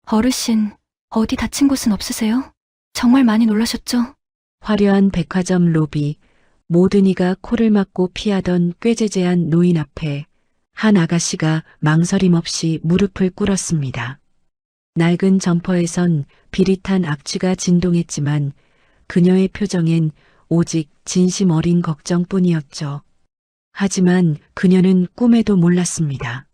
어르신, 어디 다친 곳은 없으세요? 정말 많이 놀라셨죠? 화려한 백화점 로비, 모든 이가 코를 막고 피하던 꾀죄죄한 노인 앞에 한 아가씨가 망설임 없이 무릎을 꿇었습니다. 낡은 점퍼에선 비릿한 악취가 진동했지만 그녀의 표정엔 오직 진심 어린 걱정뿐이었죠. 하지만 그녀는 꿈에도 몰랐습니다.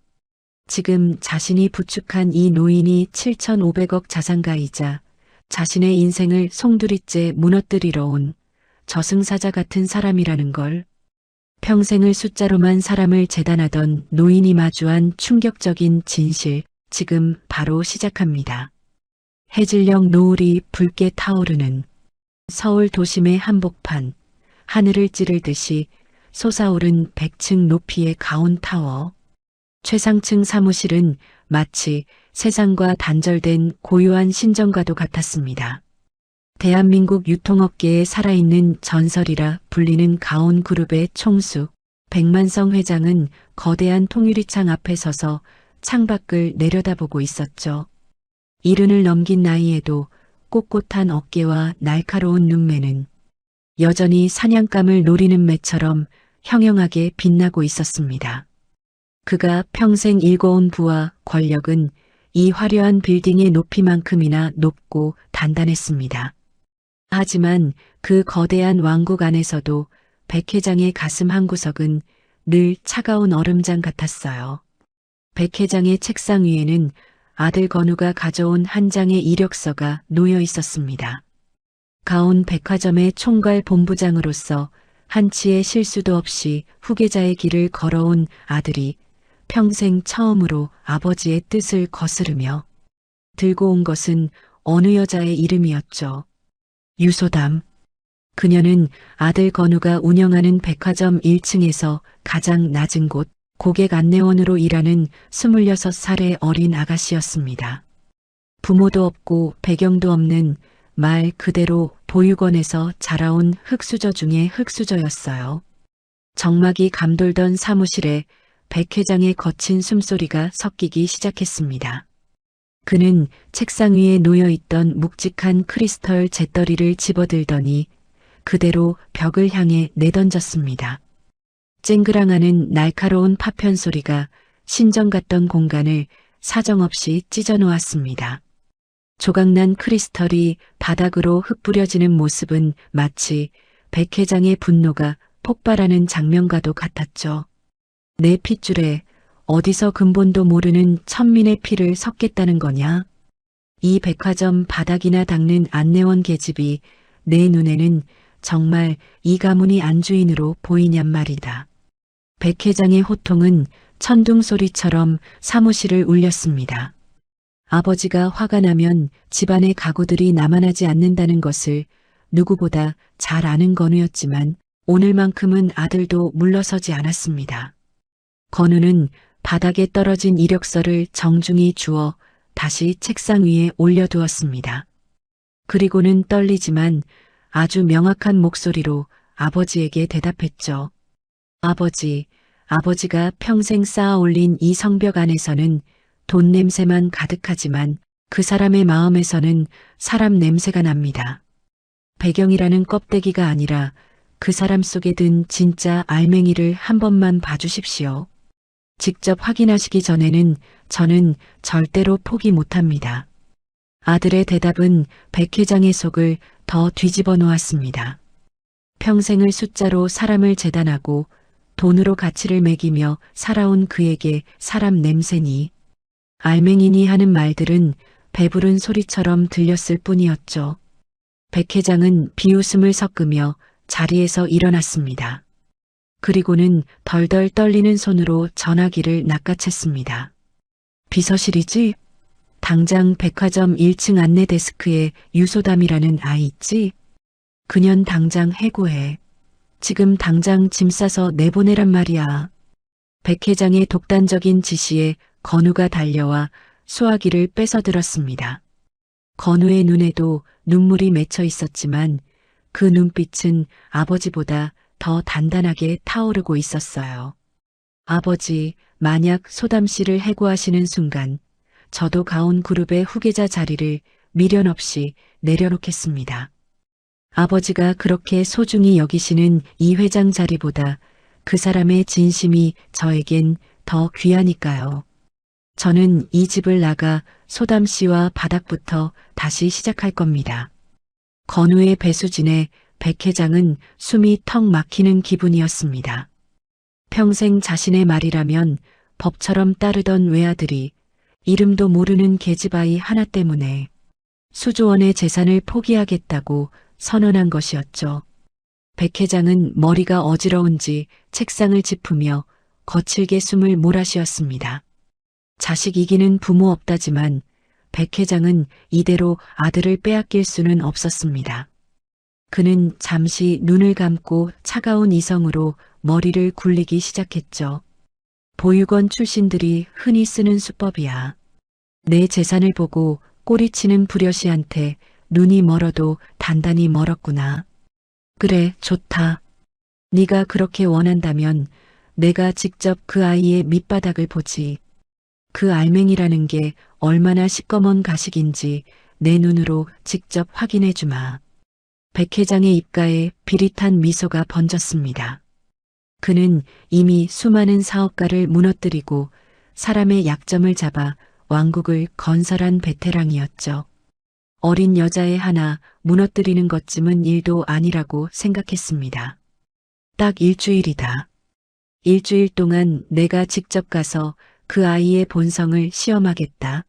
지금 자신이 부축한 이 노인이 7,500억 자산가이자 자신의 인생을 송두리째 무너뜨리러 온 저승사자 같은 사람이라는 걸. 평생을 숫자로만 사람을 재단하던 노인이 마주한 충격적인 진실, 지금 바로 시작합니다. 해질녘 노을이 붉게 타오르는 서울 도심의 한복판, 하늘을 찌르듯이 솟아오른 100층 높이의 가온타워. 최상층 사무실은 마치 세상과 단절된 고요한 신전과도 같았습니다. 대한민국 유통업계에 살아있는 전설이라 불리는 가온그룹의 총수 백만성 회장은 거대한 통유리창 앞에 서서 창밖을 내려다보고 있었죠. 이른을 넘긴 나이에도 꼿꼿한 어깨와 날카로운 눈매는 여전히 사냥감을 노리는 매처럼 형형하게 빛나고 있었습니다. 그가 평생 일궈온 부와 권력은 이 화려한 빌딩의 높이만큼이나 높고 단단했습니다. 하지만 그 거대한 왕국 안에서도 백 회장의 가슴 한구석은 늘 차가운 얼음장 같았어요. 백 회장의 책상 위에는 아들 건우가 가져온 한 장의 이력서가 놓여 있었습니다. 가온 백화점의 총괄 본부장으로서 한치의 실수도 없이 후계자의 길을 걸어온 아들이 평생 처음으로 아버지의 뜻을 거스르며 들고 온 것은 어느 여자의 이름이었죠. 유소담. 그녀는 아들 건우가 운영하는 백화점 1층에서 가장 낮은 곳 고객 안내원으로 일하는 26살의 어린 아가씨였습니다. 부모도 없고 배경도 없는 말 그대로 보육원에서 자라온 흙수저 중의 흙수저였어요. 정막이 감돌던 사무실에 백 회장의 거친 숨소리가 섞이기 시작했습니다. 그는 책상 위에 놓여있던 묵직한 크리스털 잿더리를 집어들더니 그대로 벽을 향해 내던졌습니다. 쨍그랑하는 날카로운 파편 소리가 신전 같던 공간을 사정없이 찢어놓았습니다. 조각난 크리스털이 바닥으로 흩뿌려지는 모습은 마치 백 회장의 분노가 폭발하는 장면과도 같았죠. 내 핏줄에 어디서 근본도 모르는 천민의 피를 섞겠다는 거냐? 이 백화점 바닥이나 닦는 안내원 계집이 내 눈에는 정말 이 가문이 안주인으로 보이냔 말이다. 백 회장의 호통은 천둥 소리처럼 사무실을 울렸습니다. 아버지가 화가 나면 집안의 가구들이 남아나지 않는다는 것을 누구보다 잘 아는 건우였지만 오늘만큼은 아들도 물러서지 않았습니다. 건우는 바닥에 떨어진 이력서를 정중히 주워 다시 책상 위에 올려두었습니다. 그리고는 떨리지만 아주 명확한 목소리로 아버지에게 대답했죠. 아버지가 평생 쌓아 올린 이 성벽 안에서는 돈 냄새만 가득하지만 그 사람의 마음에서는 사람 냄새가 납니다. 배경이라는 껍데기가 아니라 그 사람 속에 든 진짜 알맹이를 한 번만 봐주십시오. 직접 확인하시기 전에는 저는 절대로 포기 못합니다. 아들의 대답은 백 회장의 속을 더 뒤집어 놓았습니다. 평생을 숫자로 사람을 재단하고 돈으로 가치를 매기며 살아온 그에게 사람 냄새니 알맹이니 하는 말들은 배부른 소리처럼 들렸을 뿐이었죠. 백 회장은 비웃음을 섞으며 자리에서 일어났습니다. 그리고는 덜덜 떨리는 손으로 전화기를 낚아챘습니다. 비서실이지? 당장 백화점 1층 안내 데스크에 유소담이라는 아이 있지? 그년 당장 해고해. 지금 당장 짐 싸서 내보내란 말이야. 백 회장의 독단적인 지시에 건우가 달려와 수화기를 뺏어들었습니다. 건우의 눈에도 눈물이 맺혀 있었지만 그 눈빛은 아버지보다 더 단단하게 타오르고 있었어요. 아버지, 만약 소담 씨를 해고하시는 순간 저도 가온 그룹의 후계자 자리를 미련 없이 내려놓겠습니다. 아버지가 그렇게 소중히 여기시는 이 회장 자리보다 그 사람의 진심이 저에겐 더 귀하니까요. 저는 이 집을 나가 소담 씨와 바닥부터 다시 시작할 겁니다. 건우의 배수진에 백 회장은 숨이 턱 막히는 기분이었습니다. 평생 자신의 말이라면 법처럼 따르던 외아들이 이름도 모르는 계집아이 하나 때문에 수조원의 재산을 포기하겠다고 선언한 것이었죠. 백 회장은 머리가 어지러운지 책상을 짚으며 거칠게 숨을 몰아쉬었습니다. 자식 이기는 부모 없다지만 백 회장은 이대로 아들을 빼앗길 수는 없었습니다. 그는 잠시 눈을 감고 차가운 이성으로 머리를 굴리기 시작했죠. 보육원 출신들이 흔히 쓰는 수법이야. 내 재산을 보고 꼬리치는 불효시한테 눈이 멀어도 단단히 멀었구나. 그래, 좋다. 네가 그렇게 원한다면 내가 직접 그 아이의 밑바닥을 보지. 그 알맹이라는 게 얼마나 시꺼먼 가식인지 내 눈으로 직접 확인해 주마. 백 회장의 입가에 비릿한 미소가 번졌습니다. 그는 이미 수많은 사업가를 무너뜨리고 사람의 약점을 잡아 왕국을 건설한 베테랑이었죠. 어린 여자애 하나 무너뜨리는 것쯤은 일도 아니라고 생각했습니다. 딱 일주일이다. 일주일 동안 내가 직접 가서 그 아이의 본성을 시험하겠다.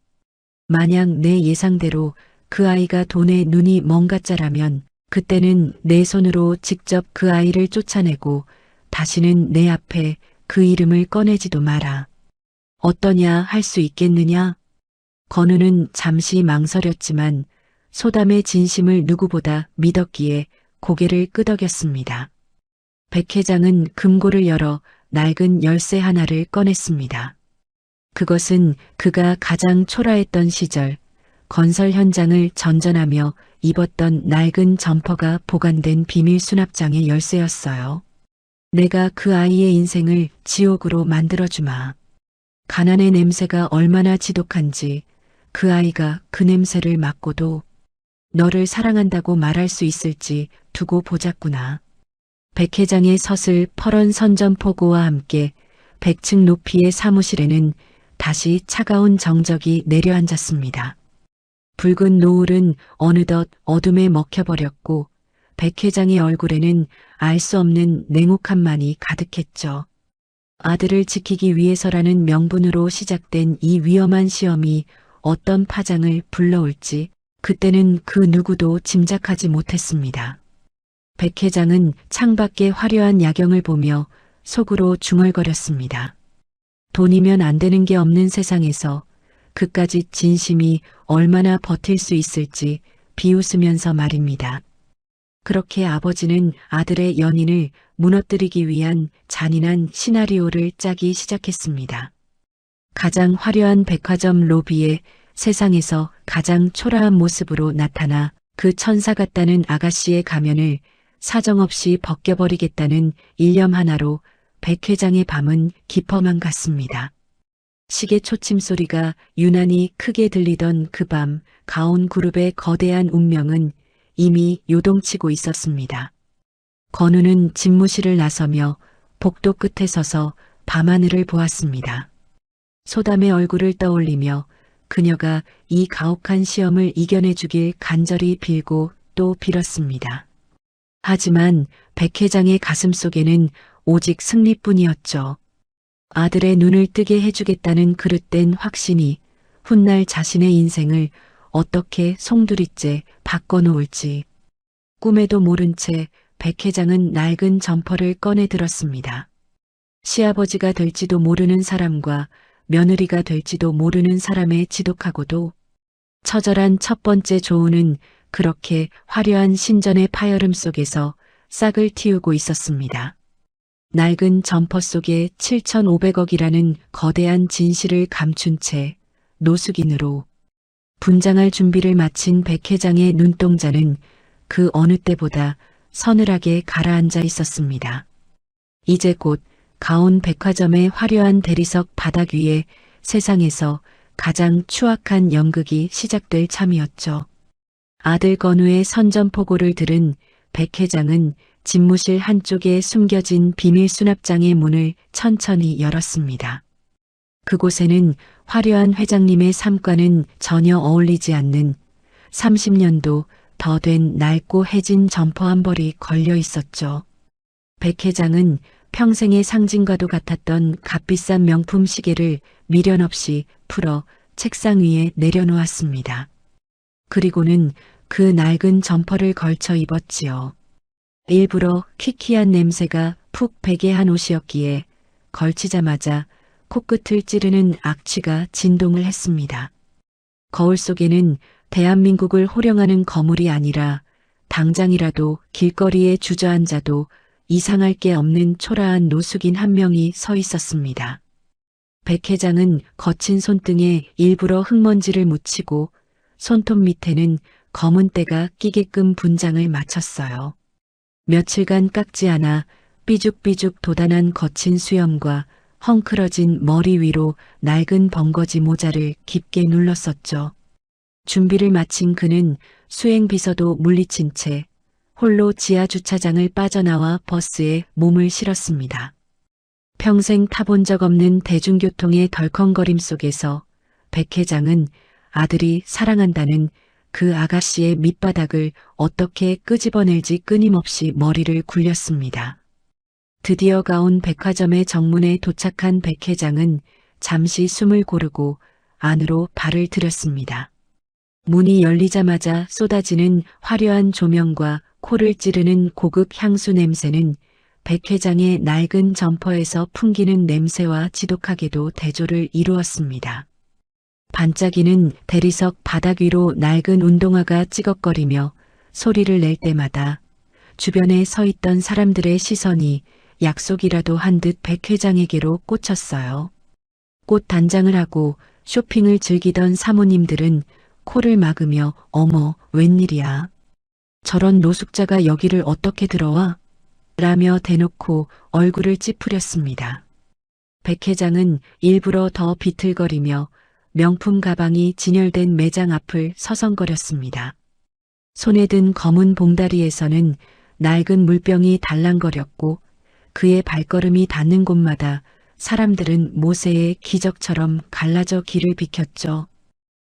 만약 내 예상대로 그 아이가 돈에 눈이 멍가짜라면 그때는 내 손으로 직접 그 아이를 쫓아내고 다시는 내 앞에 그 이름을 꺼내지도 마라. 어떠냐 할 수 있겠느냐? 건우는 잠시 망설였지만 소담의 진심을 누구보다 믿었기에 고개를 끄덕였습니다. 백 회장은 금고를 열어 낡은 열쇠 하나를 꺼냈습니다. 그것은 그가 가장 초라했던 시절 건설 현장을 전전하며 입었던 낡은 점퍼가 보관된 비밀 수납장의 열쇠였어요. 내가 그 아이의 인생을 지옥으로 만들어주마. 가난의 냄새가 얼마나 지독한지 그 아이가 그 냄새를 맡고도 너를 사랑한다고 말할 수 있을지 두고 보자꾸나. 백 회장의 서슬 퍼런 선전포고와 함께 100층 높이의 사무실에는 다시 차가운 정적이 내려앉았습니다. 붉은 노을은 어느덧 어둠에 먹혀버렸고 백 회장의 얼굴에는 알 수 없는 냉혹함만이 가득했죠. 아들을 지키기 위해서라는 명분으로 시작된 이 위험한 시험이 어떤 파장을 불러올지 그때는 그 누구도 짐작하지 못했습니다. 백 회장은 창밖의 화려한 야경을 보며 속으로 중얼거렸습니다. 돈이면 안 되는 게 없는 세상에서 그까짓 진심이 얼마나 버틸 수 있을지 비웃으면서 말입니다. 그렇게 아버지는 아들의 연인을 무너뜨리기 위한 잔인한 시나리오를 짜기 시작했습니다. 가장 화려한 백화점 로비에 세상에서 가장 초라한 모습으로 나타나 그 천사 같다는 아가씨의 가면을 사정없이 벗겨버리겠다는 일념 하나로 백 회장의 밤은 깊어만 갔습니다. 시계 초침 소리가 유난히 크게 들리던 그 밤 가온 그룹의 거대한 운명은 이미 요동치고 있었습니다. 건우는 집무실을 나서며 복도 끝에 서서 밤하늘을 보았습니다. 소담의 얼굴을 떠올리며 그녀가 이 가혹한 시험을 이겨내주길 간절히 빌고 또 빌었습니다. 하지만 백 회장의 가슴속에는 오직 승리뿐이었죠. 아들의 눈을 뜨게 해주겠다는 그릇된 확신이 훗날 자신의 인생을 어떻게 송두리째 바꿔놓을지. 꿈에도 모른 채 백 회장은 낡은 점퍼를 꺼내 들었습니다. 시아버지가 될지도 모르는 사람과 며느리가 될지도 모르는 사람의 지독하고도 처절한 첫 번째 조우는 그렇게 화려한 신전의 파열음 속에서 싹을 틔우고 있었습니다. 낡은 점퍼 속에 7,500억이라는 거대한 진실을 감춘 채 노숙인으로 분장할 준비를 마친 백 회장의 눈동자는 그 어느 때보다 서늘하게 가라앉아 있었습니다. 이제 곧 가온 백화점의 화려한 대리석 바닥 위에 세상에서 가장 추악한 연극이 시작될 참이었죠. 아들 건우의 선전포고를 들은 백 회장은 집무실 한쪽에 숨겨진 비밀 수납장의 문을 천천히 열었습니다. 그곳에는 화려한 회장님의 삶과는 전혀 어울리지 않는 30년도 더 된 낡고 해진 점퍼 한 벌이 걸려 있었죠. 백 회장은 평생의 상징과도 같았던 값비싼 명품 시계를 미련 없이 풀어 책상 위에 내려놓았습니다. 그리고는 그 낡은 점퍼를 걸쳐 입었지요. 일부러 퀴퀴한 냄새가 푹 배게 한 옷이었기에 걸치자마자 코끝을 찌르는 악취가 진동을 했습니다. 거울 속에는 대한민국을 호령하는 거물이 아니라 당장이라도 길거리에 주저앉아도 이상할 게 없는 초라한 노숙인 한 명이 서 있었습니다. 백 회장은 거친 손등에 일부러 흙먼지를 묻히고 손톱 밑에는 검은 때가 끼게끔 분장을 마쳤어요. 며칠간 깎지 않아 삐죽삐죽 돋아난 거친 수염과 헝클어진 머리 위로 낡은 벙거지 모자를 깊게 눌렀었죠. 준비를 마친 그는 수행 비서도 물리친 채 홀로 지하 주차장을 빠져나와 버스에 몸을 실었습니다. 평생 타본 적 없는 대중교통의 덜컹거림 속에서 백 회장은 아들이 사랑한다는 그 아가씨의 밑바닥을 어떻게 끄집어낼지 끊임없이 머리를 굴렸습니다. 드디어 가온 백화점의 정문에 도착한 백 회장은 잠시 숨을 고르고 안으로 발을 들였습니다. 문이 열리자마자 쏟아지는 화려한 조명과 코를 찌르는 고급 향수 냄새는 백 회장의 낡은 점퍼에서 풍기는 냄새와 지독하게도 대조를 이루었습니다. 반짝이는 대리석 바닥 위로 낡은 운동화가 찌걱거리며 소리를 낼 때마다 주변에 서 있던 사람들의 시선이 약속이라도 한 듯 백 회장에게로 꽂혔어요. 꽃 단장을 하고 쇼핑을 즐기던 사모님들은 코를 막으며 어머 웬일이야. 저런 노숙자가 여기를 어떻게 들어와? 라며 대놓고 얼굴을 찌푸렸습니다. 백 회장은 일부러 더 비틀거리며 명품 가방이 진열된 매장 앞을 서성거렸습니다. 손에 든 검은 봉다리에서는 낡은 물병이 달랑거렸고 그의 발걸음이 닿는 곳마다 사람들은 모세의 기적처럼 갈라져 길을 비켰죠.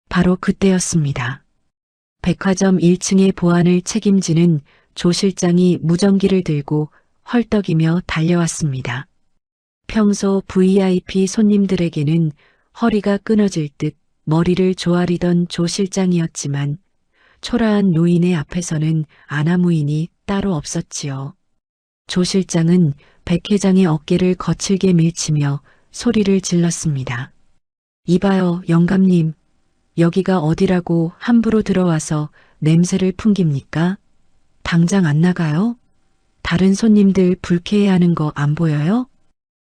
바로 그때였습니다. 백화점 1층의 보안을 책임지는 조 실장이 무전기를 들고 헐떡이며 달려왔습니다. 평소 VIP 손님들에게는 허리가 끊어질 듯 머리를 조아리던 조 실장이었지만 초라한 노인의 앞에서는 아나무인이 따로 없었지요. 조 실장은 백 회장의 어깨를 거칠게 밀치며 소리를 질렀습니다. 이봐요, 영감님. 여기가 어디라고 함부로 들어와서 냄새를 풍깁니까? 당장 안 나가요? 다른 손님들 불쾌해하는 거 안 보여요?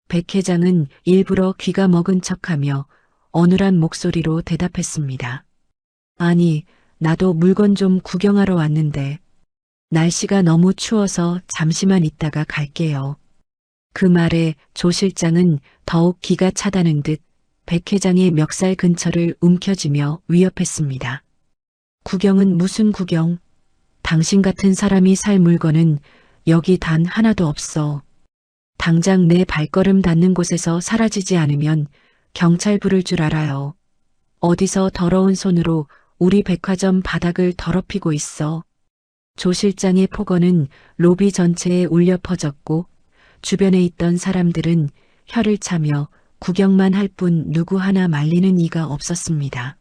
백 회장은 일부러 귀가 먹은 척하며 어눌한 목소리로 대답했습니다. 아니, 나도 물건 좀 구경하러 왔는데 날씨가 너무 추워서 잠시만 있다가 갈게요. 그 말에 조 실장은 더욱 기가 차다는 듯 백 회장의 멱살 근처를 움켜쥐며 위협했습니다. 구경은 무슨 구경? 당신 같은 사람이 살 물건은 여기 단 하나도 없어. 당장 내 발걸음 닿는 곳에서 사라지지 않으면 경찰 부를 줄 알아요. 어디서 더러운 손으로 우리 백화점 바닥을 더럽히고 있어. 조 실장의 폭언은 로비 전체에 울려 퍼졌고 주변에 있던 사람들은 혀를 차며 구경만 할 뿐 누구 하나 말리는 이가 없었습니다.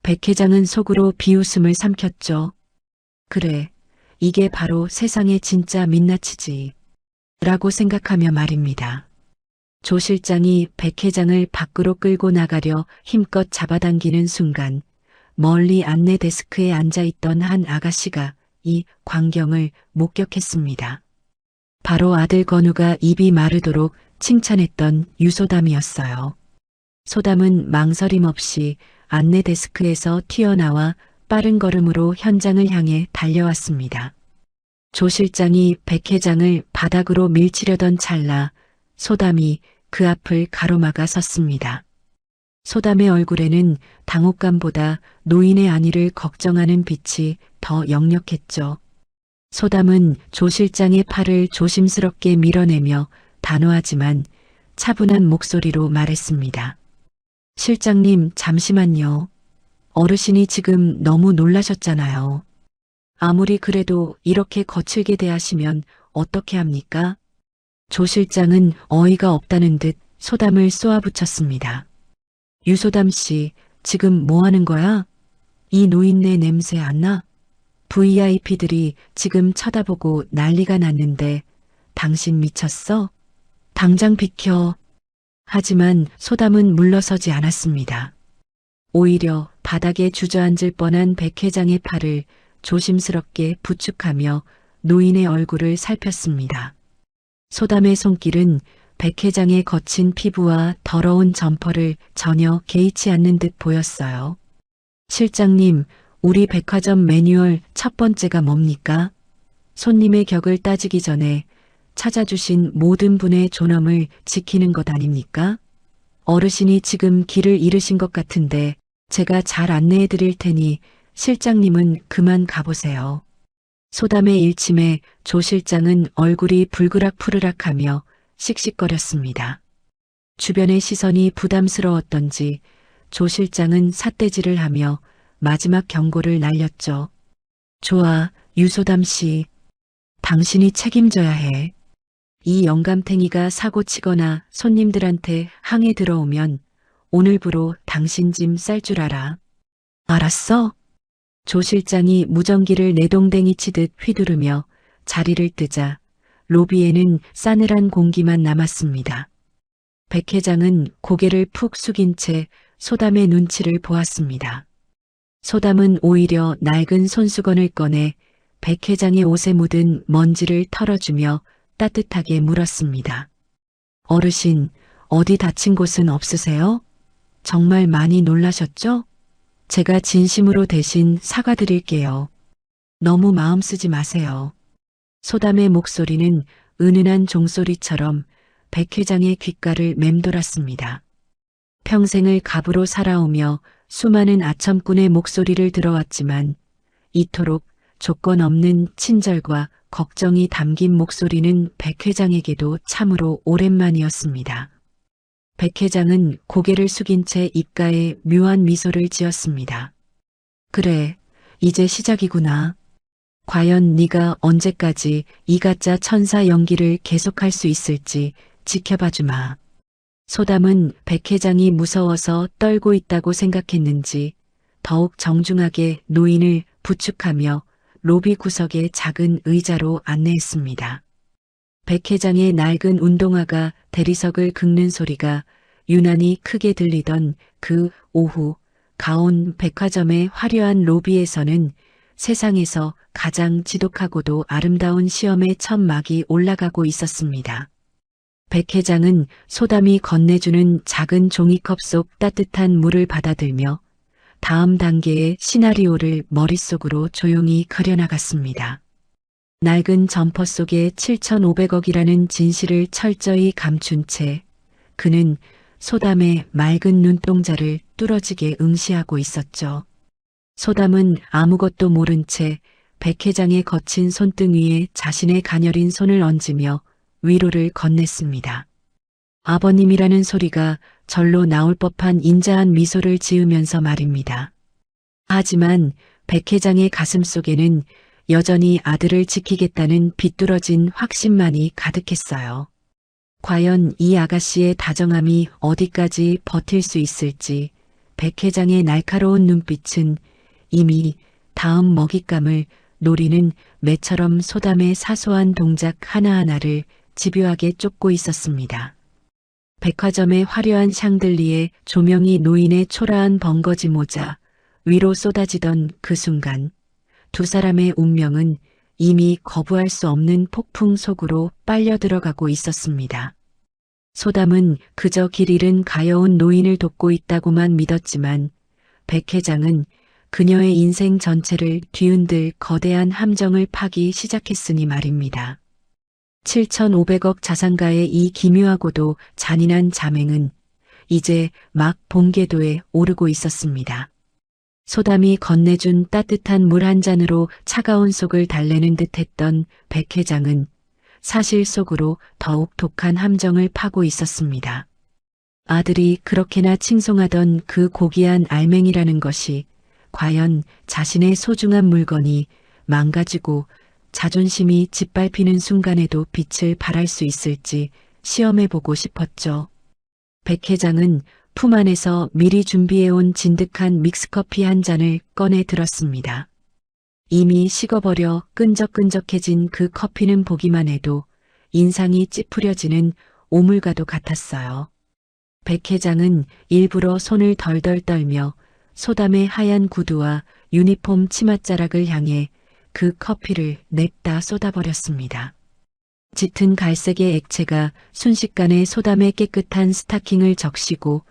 백 회장은 속으로 비웃음을 삼켰죠. 그래, 이게 바로 세상의 진짜 민낯이지. 라고 생각하며 말입니다. 조 실장이 백 회장을 밖으로 끌고 나가려 힘껏 잡아당기는 순간 멀리 안내 데스크에 앉아있던 한 아가씨가 이 광경을 목격했습니다. 바로 아들 건우가 입이 마르도록 칭찬했던 유소담이었어요. 소담은 망설임 없이 안내 데스크에서 튀어나와 빠른 걸음으로 현장을 향해 달려왔습니다. 조 실장이 백 회장을 바닥으로 밀치려던 찰나 소담이 그 앞을 가로막아 섰습니다. 소담의 얼굴에는 당혹감보다 노인의 안위를 걱정하는 빛이 더 역력했죠. 소담은 조 실장의 팔을 조심스럽게 밀어내며 단호하지만 차분한 목소리로 말했습니다. 실장님, 잠시만요. 어르신이 지금 너무 놀라셨잖아요. 아무리 그래도 이렇게 거칠게 대하시면 어떻게 합니까? 조 실장은 어이가 없다는 듯 소담을 쏘아붙였습니다. 유소담 씨, 지금 뭐 하는 거야? 이 노인네 냄새 안 나? VIP들이 지금 쳐다보고 난리가 났는데 당신 미쳤어? 당장 비켜. 하지만 소담은 물러서지 않았습니다. 오히려 바닥에 주저앉을 뻔한 백 회장의 팔을 조심스럽게 부축하며 노인의 얼굴을 살폈습니다. 소담의 손길은 백 회장의 거친 피부와 더러운 점퍼를 전혀 개의치 않는 듯 보였어요. 실장님, 우리 백화점 매뉴얼 첫 번째가 뭡니까? 손님의 격을 따지기 전에 찾아주신 모든 분의 존엄을 지키는 것 아닙니까? 어르신이 지금 길을 잃으신 것 같은데 제가 잘 안내해 드릴 테니 실장님은 그만 가보세요. 소담의 일침에 조 실장은 얼굴이 불그락푸르락하며 씩씩거렸습니다. 주변의 시선이 부담스러웠던지 조 실장은 삿대질을 하며 마지막 경고를 날렸죠. 좋아, 유소담 씨. 당신이 책임져야 해. 이 영감탱이가 사고치거나 손님들한테 항해 들어오면 오늘부로 당신 짐 쌀 줄 알아. 알았어? 조 실장이 무전기를 내동댕이 치듯 휘두르며 자리를 뜨자 로비에는 싸늘한 공기만 남았습니다. 백 회장은 고개를 푹 숙인 채 소담의 눈치를 보았습니다. 소담은 오히려 낡은 손수건을 꺼내 백 회장의 옷에 묻은 먼지를 털어주며 따뜻하게 물었습니다. 어르신, 어디 다친 곳은 없으세요? 정말 많이 놀라셨죠? 제가 진심으로 대신 사과드릴게요. 너무 마음 쓰지 마세요. 소담의 목소리는 은은한 종소리처럼 백 회장의 귓가를 맴돌았습니다. 평생을 갑으로 살아오며 수많은 아첨꾼의 목소리를 들어왔지만 이토록 조건 없는 친절과 걱정이 담긴 목소리는 백 회장에게도 참으로 오랜만이었습니다. 백 회장은 고개를 숙인 채 입가에 묘한 미소를 지었습니다. 그래, 이제 시작이구나. 과연 네가 언제까지 이 가짜 천사 연기를 계속할 수 있을지 지켜봐주마. 소담은 백 회장이 무서워서 떨고 있다고 생각했는지 더욱 정중하게 노인을 부축하며 로비 구석의 작은 의자로 안내했습니다. 백 회장의 낡은 운동화가 대리석을 긁는 소리가 유난히 크게 들리던 그 오후 가온 백화점의 화려한 로비에서는 세상에서 가장 지독하고도 아름다운 시험의 첫 막이 올라가고 있었습니다. 백 회장은 소담이 건네주는 작은 종이컵 속 따뜻한 물을 받아들며 다음 단계의 시나리오를 머릿속으로 조용히 그려나갔습니다. 낡은 점퍼 속에 7,500억이라는 진실을 철저히 감춘 채 그는 소담의 맑은 눈동자를 뚫어지게 응시하고 있었죠. 소담은 아무것도 모른 채 백 회장의 거친 손등 위에 자신의 가녀린 손을 얹으며 위로를 건넸습니다. 아버님이라는 소리가 절로 나올 법한 인자한 미소를 지으면서 말입니다. 하지만 백 회장의 가슴 속에는 여전히 아들을 지키겠다는 비뚤어진 확신만이 가득했어요. 과연 이 아가씨의 다정함이 어디까지 버틸 수 있을지 백 회장의 날카로운 눈빛은 이미 다음 먹잇감을 노리는 매처럼 소담의 사소한 동작 하나하나를 집요하게 쫓고 있었습니다. 백화점의 화려한 샹들리에 조명이 노인의 초라한 벙거지 모자 위로 쏟아지던 그 순간 두 사람의 운명은 이미 거부할 수 없는 폭풍 속으로 빨려 들어가고 있었습니다. 소담은 그저 길 잃은 가여운 노인을 돕고 있다고만 믿었지만 백 회장은 그녀의 인생 전체를 뒤흔들 거대한 함정을 파기 시작했으니 말입니다. 7,500억 자산가의 이 기묘하고도 잔인한 자맹은 이제 막 본궤도에 오르고 있었습니다. 소담이 건네준 따뜻한 물 한 잔으로 차가운 속을 달래는 듯했던 백 회장은 사실 속으로 더욱 독한 함정을 파고 있었습니다. 아들이 그렇게나 칭송하던 그 고귀한 알맹이라는 것이 과연 자신의 소중한 물건이 망가지고 자존심이 짓밟히는 순간에도 빛을 발할 수 있을지 시험해보고 싶었죠. 백 회장은 품 안에서 미리 준비해온 진득한 믹스커피 한 잔을 꺼내 들었습니다. 이미 식어버려 끈적끈적해진 그 커피는 보기만 해도 인상이 찌푸려지는 오물과도 같았어요. 백 회장은 일부러 손을 덜덜 떨며 소담의 하얀 구두와 유니폼 치맛자락을 향해 그 커피를 냅다 쏟아버렸습니다. 짙은 갈색의 액체가 순식간에 소담의 깨끗한 스타킹을 적시고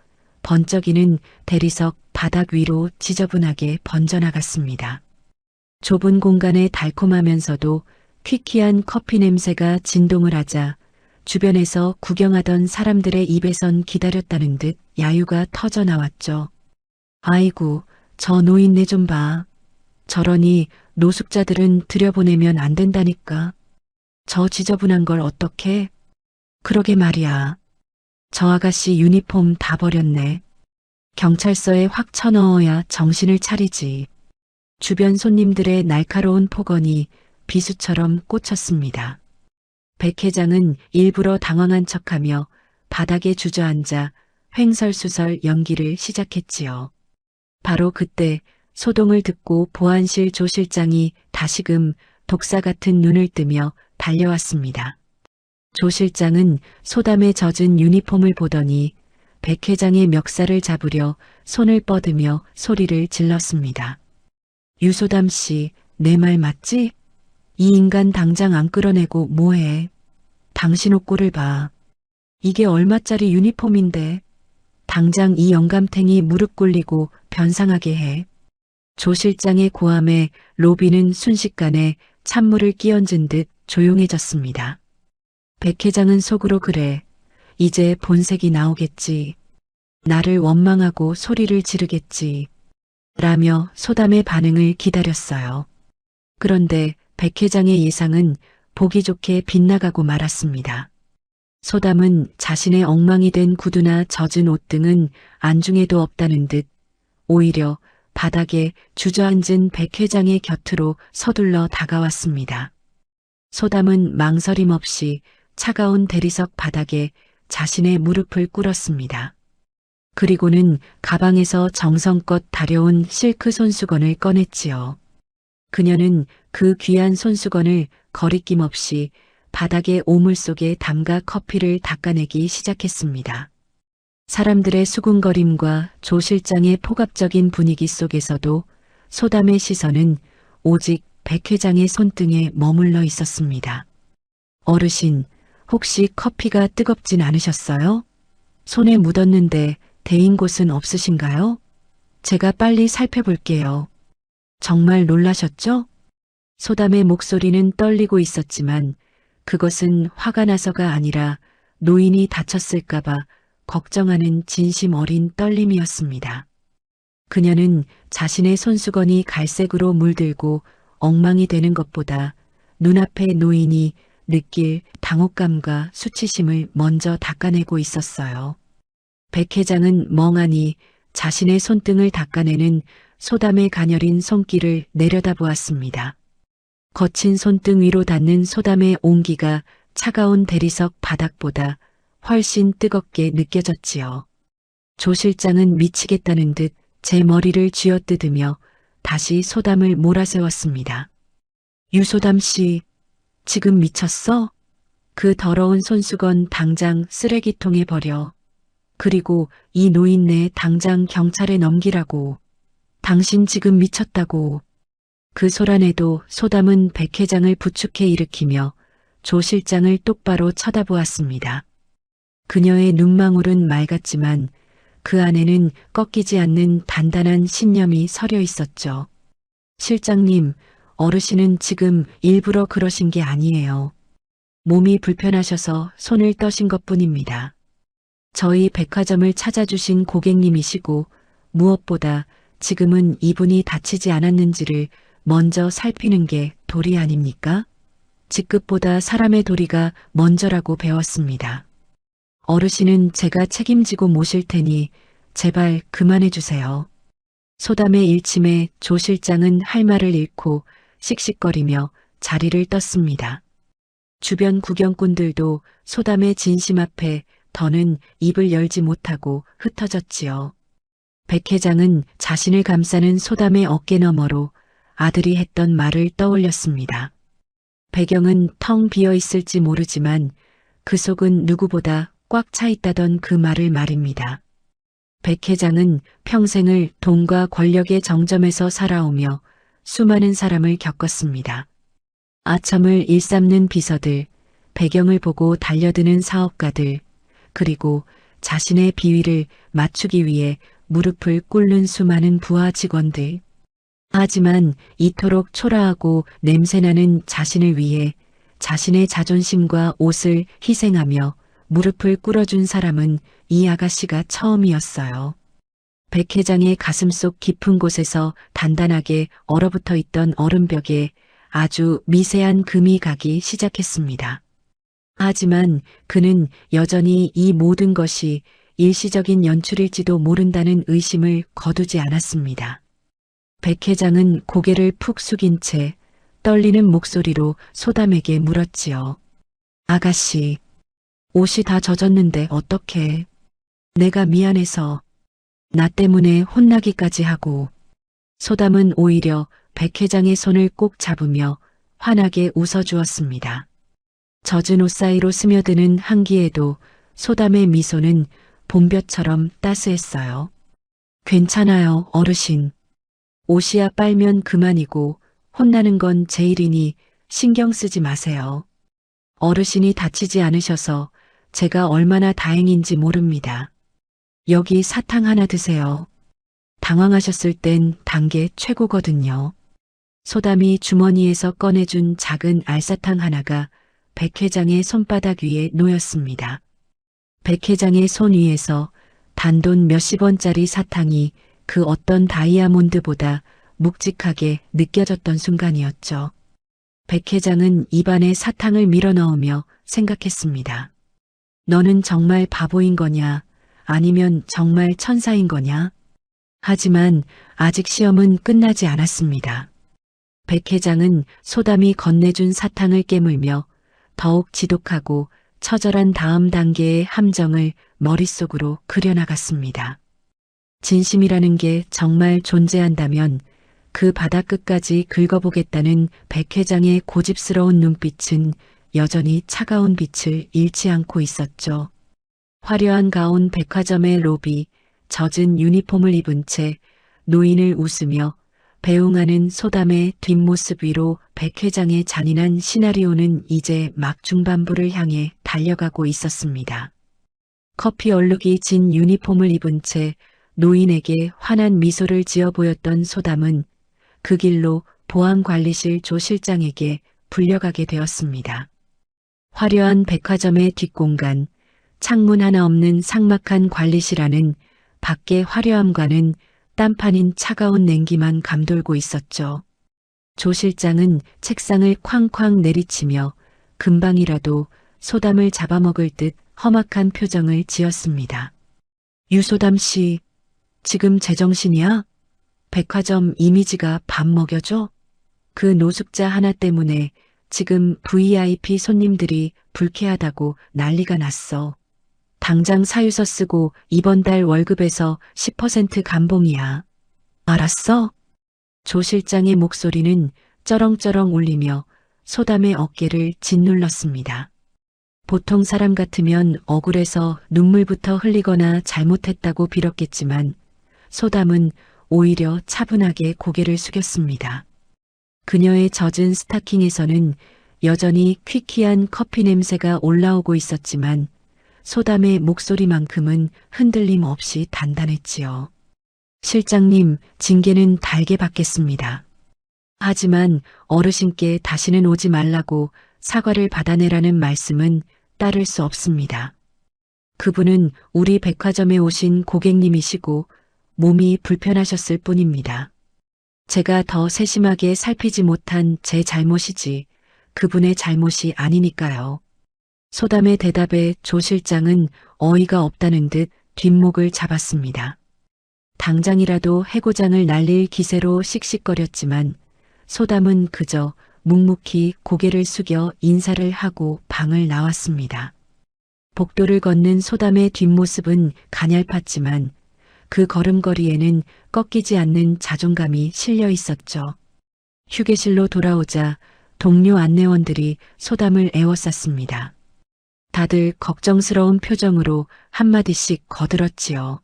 번쩍이는 대리석 바닥 위로 지저분하게 번져나갔습니다. 좁은 공간에 달콤하면서도 퀴퀴한 커피 냄새가 진동을 하자 주변에서 구경하던 사람들의 입에선 기다렸다는 듯 야유가 터져 나왔죠. 아이고, 저 노인네 좀 봐. 저러니 노숙자들은 들여보내면 안 된다니까. 저 지저분한 걸 어떡해? 그러게 말이야. 저 아가씨 유니폼 다 버렸네. 경찰서에 확 쳐넣어야 정신을 차리지. 주변 손님들의 날카로운 폭언이 비수처럼 꽂혔습니다. 백 회장은 일부러 당황한 척하며 바닥에 주저앉아 횡설수설 연기를 시작했지요. 바로 그때 소동을 듣고 보안실 조 실장이 다시금 독사 같은 눈을 뜨며 달려왔습니다. 조 실장은 소담에 젖은 유니폼을 보더니 백 회장의 멱살을 잡으려 손을 뻗으며 소리를 질렀습니다. 유소담 씨, 내 말 맞지? 이 인간 당장 안 끌어내고 뭐해? 당신 옷 꼴을 봐. 이게 얼마짜리 유니폼인데. 당장 이 영감탱이 무릎 꿇리고 변상하게 해. 조 실장의 고함에 로비는 순식간에 찬물을 끼얹은 듯 조용해졌습니다. 백 회장은 속으로 그래. 이제 본색이 나오겠지. 나를 원망하고 소리를 지르겠지. 라며 소담의 반응을 기다렸어요. 그런데 백 회장의 예상은 보기 좋게 빗나가고 말았습니다. 소담은 자신의 엉망이 된 구두나 젖은 옷 등은 안중에도 없다는 듯 오히려 바닥에 주저앉은 백 회장의 곁으로 서둘러 다가왔습니다. 소담은 망설임 없이 차가운 대리석 바닥에 자신의 무릎을 꿇었습니다. 그리고는 가방에서 정성껏 다려온 실크 손수건을 꺼냈지요. 그녀는 그 귀한 손수건을 거리낌 없이 바닥의 오물 속에 담가 커피를 닦아내기 시작했습니다. 사람들의 수군거림과 조 실장의 포갑적인 분위기 속에서도 소담의 시선은 오직 백 회장의 손등에 머물러 있었습니다. 어르신, 혹시 커피가 뜨겁진 않으셨어요? 손에 묻었는데 데인 곳은 없으신가요? 제가 빨리 살펴볼게요. 정말 놀라셨죠? 소담의 목소리는 떨리고 있었지만 그것은 화가 나서가 아니라 노인이 다쳤을까봐 걱정하는 진심 어린 떨림이었습니다. 그녀는 자신의 손수건이 갈색으로 물들고 엉망이 되는 것보다 눈앞의 노인이 느낄 당혹감과 수치심을 먼저 닦아내고 있었어요. 백 회장은 멍하니 자신의 손등을 닦아내는 소담의 가녀린 손길을 내려다보았습니다. 거친 손등 위로 닿는 소담의 온기가 차가운 대리석 바닥보다 훨씬 뜨겁게 느껴졌지요. 조 실장은 미치겠다는 듯 제 머리를 쥐어뜯으며 다시 소담을 몰아세웠습니다. 유소담 씨, 지금 미쳤어? 그 더러운 손수건 당장 쓰레기통에 버려. 그리고 이 노인네 당장 경찰에 넘기라고. 당신 지금 미쳤다고. 그 소란에도 소담은 백 회장을 부축해 일으키며 조 실장을 똑바로 쳐다보았습니다. 그녀의 눈망울은 맑았지만 그 안에는 꺾이지 않는 단단한 신념이 서려 있었죠. 실장님, 어르신은 지금 일부러 그러신 게 아니에요. 몸이 불편하셔서 손을 떠신 것뿐입니다. 저희 백화점을 찾아주신 고객님이시고 무엇보다 지금은 이분이 다치지 않았는지를 먼저 살피는 게 도리 아닙니까? 직급보다 사람의 도리가 먼저라고 배웠습니다. 어르신은 제가 책임지고 모실 테니 제발 그만해 주세요. 소담의 일침에 조 실장은 할 말을 잃고 씩씩거리며 자리를 떴습니다. 주변 구경꾼들도 소담의 진심 앞에 더는 입을 열지 못하고 흩어졌지요. 백 회장은 자신을 감싸는 소담의 어깨 너머로 아들이 했던 말을 떠올렸습니다. 배경은 텅 비어 있을지 모르지만 그 속은 누구보다 꽉 차 있다던 그 말을 말입니다. 백 회장은 평생을 돈과 권력의 정점에서 살아오며 수많은 사람을 겪었습니다. 아첨을 일삼는 비서들, 배경을 보고 달려드는 사업가들, 그리고 자신의 비위를 맞추기 위해 무릎을 꿇는 수많은 부하 직원들. 하지만 이토록 초라하고 냄새나는 자신을 위해 자신의 자존심과 옷을 희생하며 무릎을 꿇어준 사람은 이 아가씨가 처음이었어요. 백 회장의 가슴속 깊은 곳에서 단단하게 얼어붙어 있던 얼음벽에 아주 미세한 금이 가기 시작했습니다. 하지만 그는 여전히 이 모든 것이 일시적인 연출일지도 모른다는 의심을 거두지 않았습니다. 백 회장은 고개를 푹 숙인 채 떨리는 목소리로 소담에게 물었지요. 아가씨, 옷이 다 젖었는데 어떡해. 내가 미안해서 나 때문에 혼나기까지 하고. 소담은 오히려 백 회장의 손을 꼭 잡으며 환하게 웃어주었습니다. 젖은 옷 사이로 스며드는 한기에도 소담의 미소는 봄볕처럼 따스했어요. 괜찮아요, 어르신. 옷이야 빨면 그만이고 혼나는 건 제 일이니 신경 쓰지 마세요. 어르신이 다치지 않으셔서 제가 얼마나 다행인지 모릅니다. 여기 사탕 하나 드세요. 당황하셨을 땐 단 게 최고거든요. 소담이 주머니에서 꺼내준 작은 알사탕 하나가 백 회장의 손바닥 위에 놓였습니다. 백 회장의 손 위에서 단돈 몇십 원짜리 사탕이 그 어떤 다이아몬드보다 묵직하게 느껴졌던 순간이었죠. 백 회장은 입안에 사탕을 밀어넣으며 생각했습니다. 너는 정말 바보인 거냐? 아니면 정말 천사인 거냐? 하지만 아직 시험은 끝나지 않았습니다. 백 회장은 소담이 건네준 사탕을 깨물며 더욱 지독하고 처절한 다음 단계의 함정을 머릿속으로 그려나갔습니다. 진심이라는 게 정말 존재한다면 그 바닥 끝까지 긁어보겠다는 백 회장의 고집스러운 눈빛은 여전히 차가운 빛을 잃지 않고 있었죠. 화려한 가운 백화점의 로비, 젖은 유니폼을 입은 채 노인을 웃으며 배웅하는 소담의 뒷모습 위로 백 회장의 잔인한 시나리오는 이제 막 중반부를 향해 달려가고 있었습니다. 커피 얼룩이 진 유니폼을 입은 채 노인에게 환한 미소를 지어 보였던 소담은 그 길로 보안관리실 조 실장에게 불려가게 되었습니다. 화려한 백화점의 뒷공간, 창문 하나 없는 삭막한 관리실 안은 밖의 화려함과는 딴판인 차가운 냉기만 감돌고 있었죠. 조 실장은 책상을 쾅쾅 내리치며 금방이라도 소담을 잡아먹을 듯 험악한 표정을 지었습니다. 유소담 씨, 지금 제정신이야? 백화점 이미지가 밥 먹여줘? 그 노숙자 하나 때문에 지금 VIP 손님들이 불쾌하다고 난리가 났어. 당장 사유서 쓰고 이번 달 월급에서 10% 감봉이야. 알았어? 조 실장의 목소리는 쩌렁쩌렁 울리며 소담의 어깨를 짓눌렀습니다. 보통 사람 같으면 억울해서 눈물부터 흘리거나 잘못했다고 빌었겠지만 소담은 오히려 차분하게 고개를 숙였습니다. 그녀의 젖은 스타킹에서는 여전히 퀴퀴한 커피 냄새가 올라오고 있었지만 소담의 목소리만큼은 흔들림 없이 단단했지요. 실장님, 징계는 달게 받겠습니다. 하지만 어르신께 다시는 오지 말라고 사과를 받아내라는 말씀은 따를 수 없습니다. 그분은 우리 백화점에 오신 고객님이시고 몸이 불편하셨을 뿐입니다. 제가 더 세심하게 살피지 못한 제 잘못이지 그분의 잘못이 아니니까요. 소담의 대답에 조 실장은 어이가 없다는 듯 뒷목을 잡았습니다. 당장이라도 해고장을 날릴 기세로 씩씩거렸지만 소담은 그저 묵묵히 고개를 숙여 인사를 하고 방을 나왔습니다. 복도를 걷는 소담의 뒷모습은 가냘팠지만 그 걸음걸이에는 꺾이지 않는 자존감이 실려 있었죠. 휴게실로 돌아오자 동료 안내원들이 소담을 애워쌌습니다. 다들 걱정스러운 표정으로 한마디씩 거들었지요.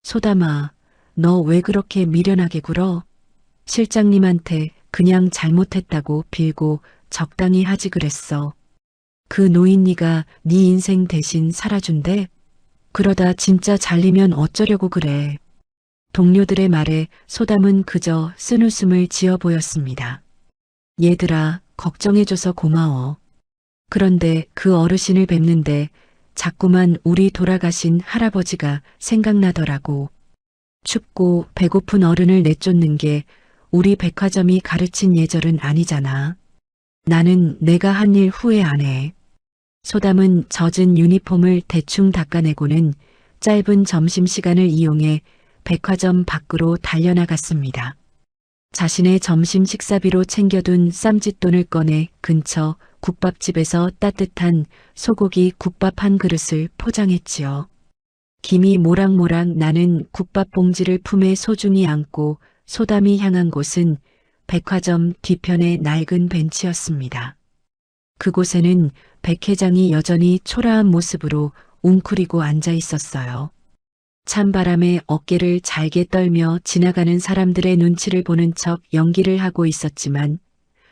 소담아, 너 왜 그렇게 미련하게 굴어? 실장님한테 그냥 잘못했다고 빌고 적당히 하지 그랬어. 그 노인네가 네 인생 대신 살아준대? 그러다 진짜 잘리면 어쩌려고 그래. 동료들의 말에 소담은 그저 쓴웃음을 지어 보였습니다. 얘들아, 걱정해줘서 고마워. 그런데 그 어르신을 뵙는데 자꾸만 우리 돌아가신 할아버지가 생각나더라고. 춥고 배고픈 어른을 내쫓는 게 우리 백화점이 가르친 예절은 아니잖아. 나는 내가 한 일 후회 안 해. 소담은 젖은 유니폼을 대충 닦아내고는 짧은 점심시간을 이용해 백화점 밖으로 달려나갔습니다. 자신의 점심 식사비로 챙겨둔 쌈짓돈을 꺼내 근처 국밥집에서 따뜻한 소고기 국밥 한 그릇을 포장했지요. 김이 모락모락 나는 국밥 봉지를 품에 소중히 안고 소담이 향한 곳은 백화점 뒤편의 낡은 벤치였습니다. 그곳에는 백 회장이 여전히 초라한 모습으로 웅크리고 앉아 있었어요. 찬바람에 어깨를 잘게 떨며 지나가는 사람들의 눈치를 보는 척 연기를 하고 있었지만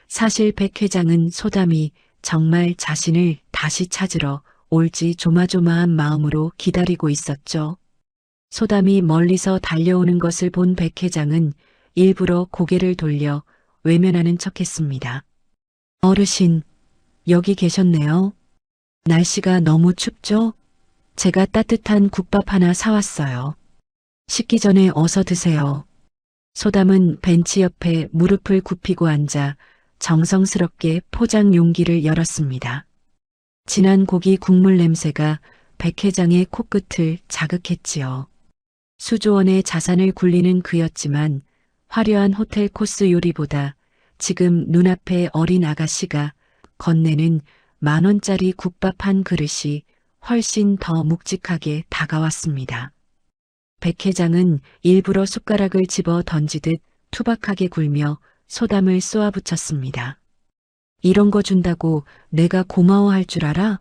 사실 백 회장은 소담이 정말 자신을 다시 찾으러 올지 조마조마한 마음으로 기다리고 있었죠. 소담이 멀리서 달려오는 것을 본 백 회장은 일부러 고개를 돌려 외면하는 척했습니다. 어르신, 여기 계셨네요. 날씨가 너무 춥죠? 제가 따뜻한 국밥 하나 사왔어요. 식기 전에 어서 드세요. 소담은 벤치 옆에 무릎을 굽히고 앉아 정성스럽게 포장 용기를 열었습니다. 진한 고기 국물 냄새가 백 회장의 코끝을 자극했지요. 수조원의 자산을 굴리는 그였지만 화려한 호텔 코스 요리보다 지금 눈앞에 어린 아가씨가 건네는 10,000원짜리 국밥 한 그릇이 훨씬 더 묵직하게 다가왔습니다. 백 회장은 일부러 숟가락을 집어 던지듯 투박하게 굴며 소담을 쏘아붙였습니다. 이런 거 준다고 내가 고마워할 줄 알아?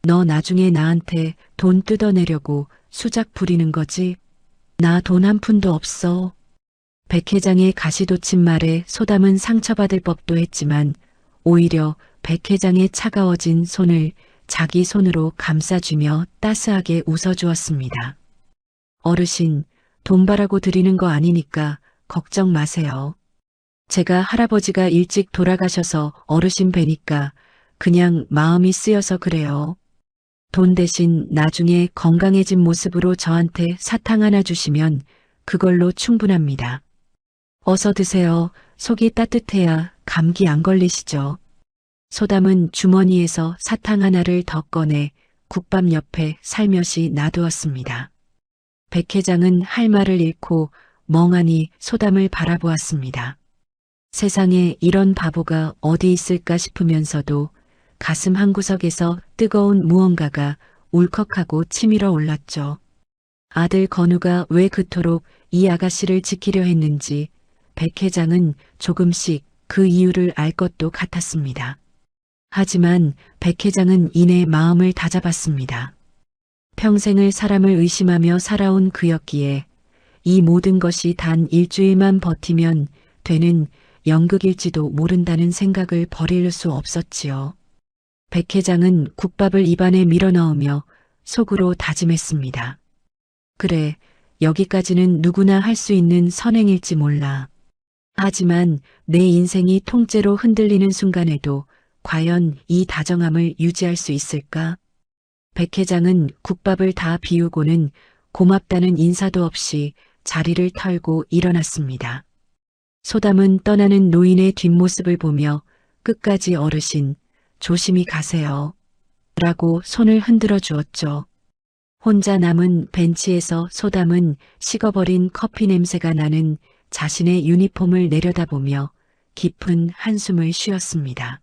너 나중에 나한테 돈 뜯어내려고 수작 부리는 거지? 나 돈 한 푼도 없어. 백 회장의 가시돋친 말에 소담은 상처받을 법도 했지만 오히려 백 회장의 차가워진 손을 자기 손으로 감싸주며 따스하게 웃어주었습니다. 어르신, 돈 바라고 드리는 거 아니니까 걱정 마세요. 제가 할아버지가 일찍 돌아가셔서 어르신 뵈니까 그냥 마음이 쓰여서 그래요. 돈 대신 나중에 건강해진 모습으로 저한테 사탕 하나 주시면 그걸로 충분합니다. 어서 드세요. 속이 따뜻해야 감기 안 걸리시죠. 소담은 주머니에서 사탕 하나를 더 꺼내 국밥 옆에 살며시 놔두었습니다. 백 회장은 할 말을 잃고 멍하니 소담을 바라보았습니다. 세상에 이런 바보가 어디 있을까 싶으면서도 가슴 한구석에서 뜨거운 무언가가 울컥하고 치밀어 올랐죠. 아들 건우가 왜 그토록 이 아가씨를 지키려 했는지 백 회장은 조금씩 그 이유를 알 것도 같았습니다. 하지만 백 회장은 이내 마음을 다잡았습니다. 평생을 사람을 의심하며 살아온 그였기에 이 모든 것이 단 일주일만 버티면 되는 연극일지도 모른다는 생각을 버릴 수 없었지요. 백 회장은 국밥을 입안에 밀어넣으며 속으로 다짐했습니다. 그래, 여기까지는 누구나 할 수 있는 선행일지 몰라. 하지만 내 인생이 통째로 흔들리는 순간에도 과연 이 다정함을 유지할 수 있을까? 백 회장은 국밥을 다 비우고는 고맙다는 인사도 없이 자리를 털고 일어났습니다. 소담은 떠나는 노인의 뒷모습을 보며 끝까지 어르신, 조심히 가세요. 라고 손을 흔들어 주었죠. 혼자 남은 벤치에서 소담은 식어버린 커피 냄새가 나는 자신의 유니폼을 내려다보며 깊은 한숨을 쉬었습니다.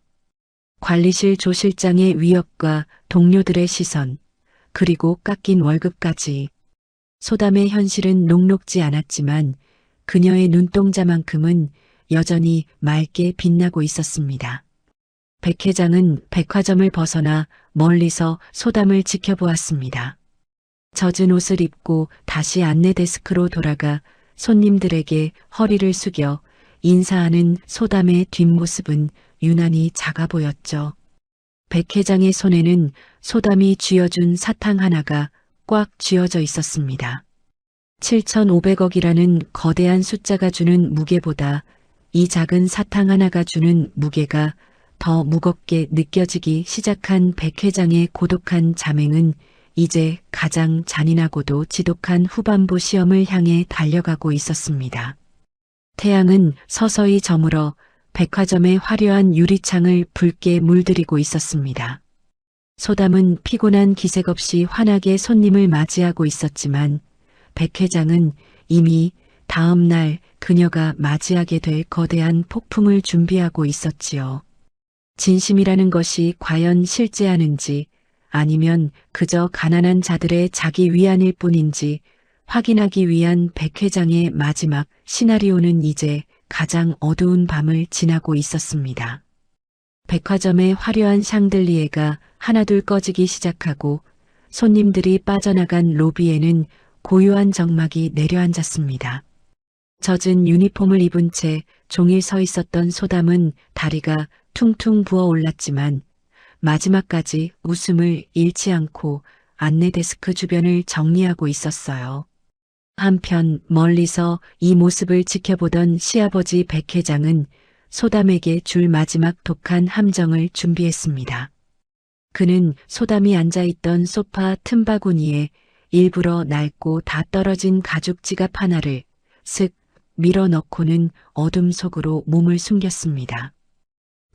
관리실 조실장의 위협과 동료들의 시선, 그리고 깎인 월급까지. 소담의 현실은 녹록지 않았지만 그녀의 눈동자만큼은 여전히 맑게 빛나고 있었습니다. 백 회장은 백화점을 벗어나 멀리서 소담을 지켜보았습니다. 젖은 옷을 입고 다시 안내 데스크로 돌아가 손님들에게 허리를 숙여 인사하는 소담의 뒷모습은 유난히 작아 보였죠. 백 회장의 손에는 소담이 쥐어준 사탕 하나가 꽉 쥐어져 있었습니다. 7,500억이라는 거대한 숫자가 주는 무게보다 이 작은 사탕 하나가 주는 무게가 더 무겁게 느껴지기 시작한 백 회장의 고독한 자맹은 이제 가장 잔인하고도 지독한 후반부 시험을 향해 달려가고 있었습니다. 태양은 서서히 저물어 백화점의 화려한 유리창을 붉게 물들이고 있었습니다. 소담은 피곤한 기색 없이 환하게 손님을 맞이하고 있었지만 백 회장은 이미 다음 날 그녀가 맞이하게 될 거대한 폭풍을 준비하고 있었지요. 진심이라는 것이 과연 실제하는지 아니면 그저 가난한 자들의 자기 위안일 뿐인지 확인하기 위한 백 회장의 마지막 시나리오는 이제 가장 어두운 밤을 지나고 있었습니다. 백화점의 화려한 샹들리에가 하나둘 꺼지기 시작하고 손님들이 빠져나간 로비에는 고요한 정막이 내려앉았습니다. 젖은 유니폼을 입은 채 종일 서 있었던 소담은 다리가 퉁퉁 부어올랐지만 마지막까지 웃음을 잃지 않고 안내 데스크 주변을 정리하고 있었어요. 한편 멀리서 이 모습을 지켜보던 시아버지 백 회장은 소담에게 줄 마지막 독한 함정을 준비했습니다. 그는 소담이 앉아있던 소파 틈바구니에 일부러 낡고 다 떨어진 가죽 지갑 하나를 슥 밀어 넣고는 어둠 속으로 몸을 숨겼습니다.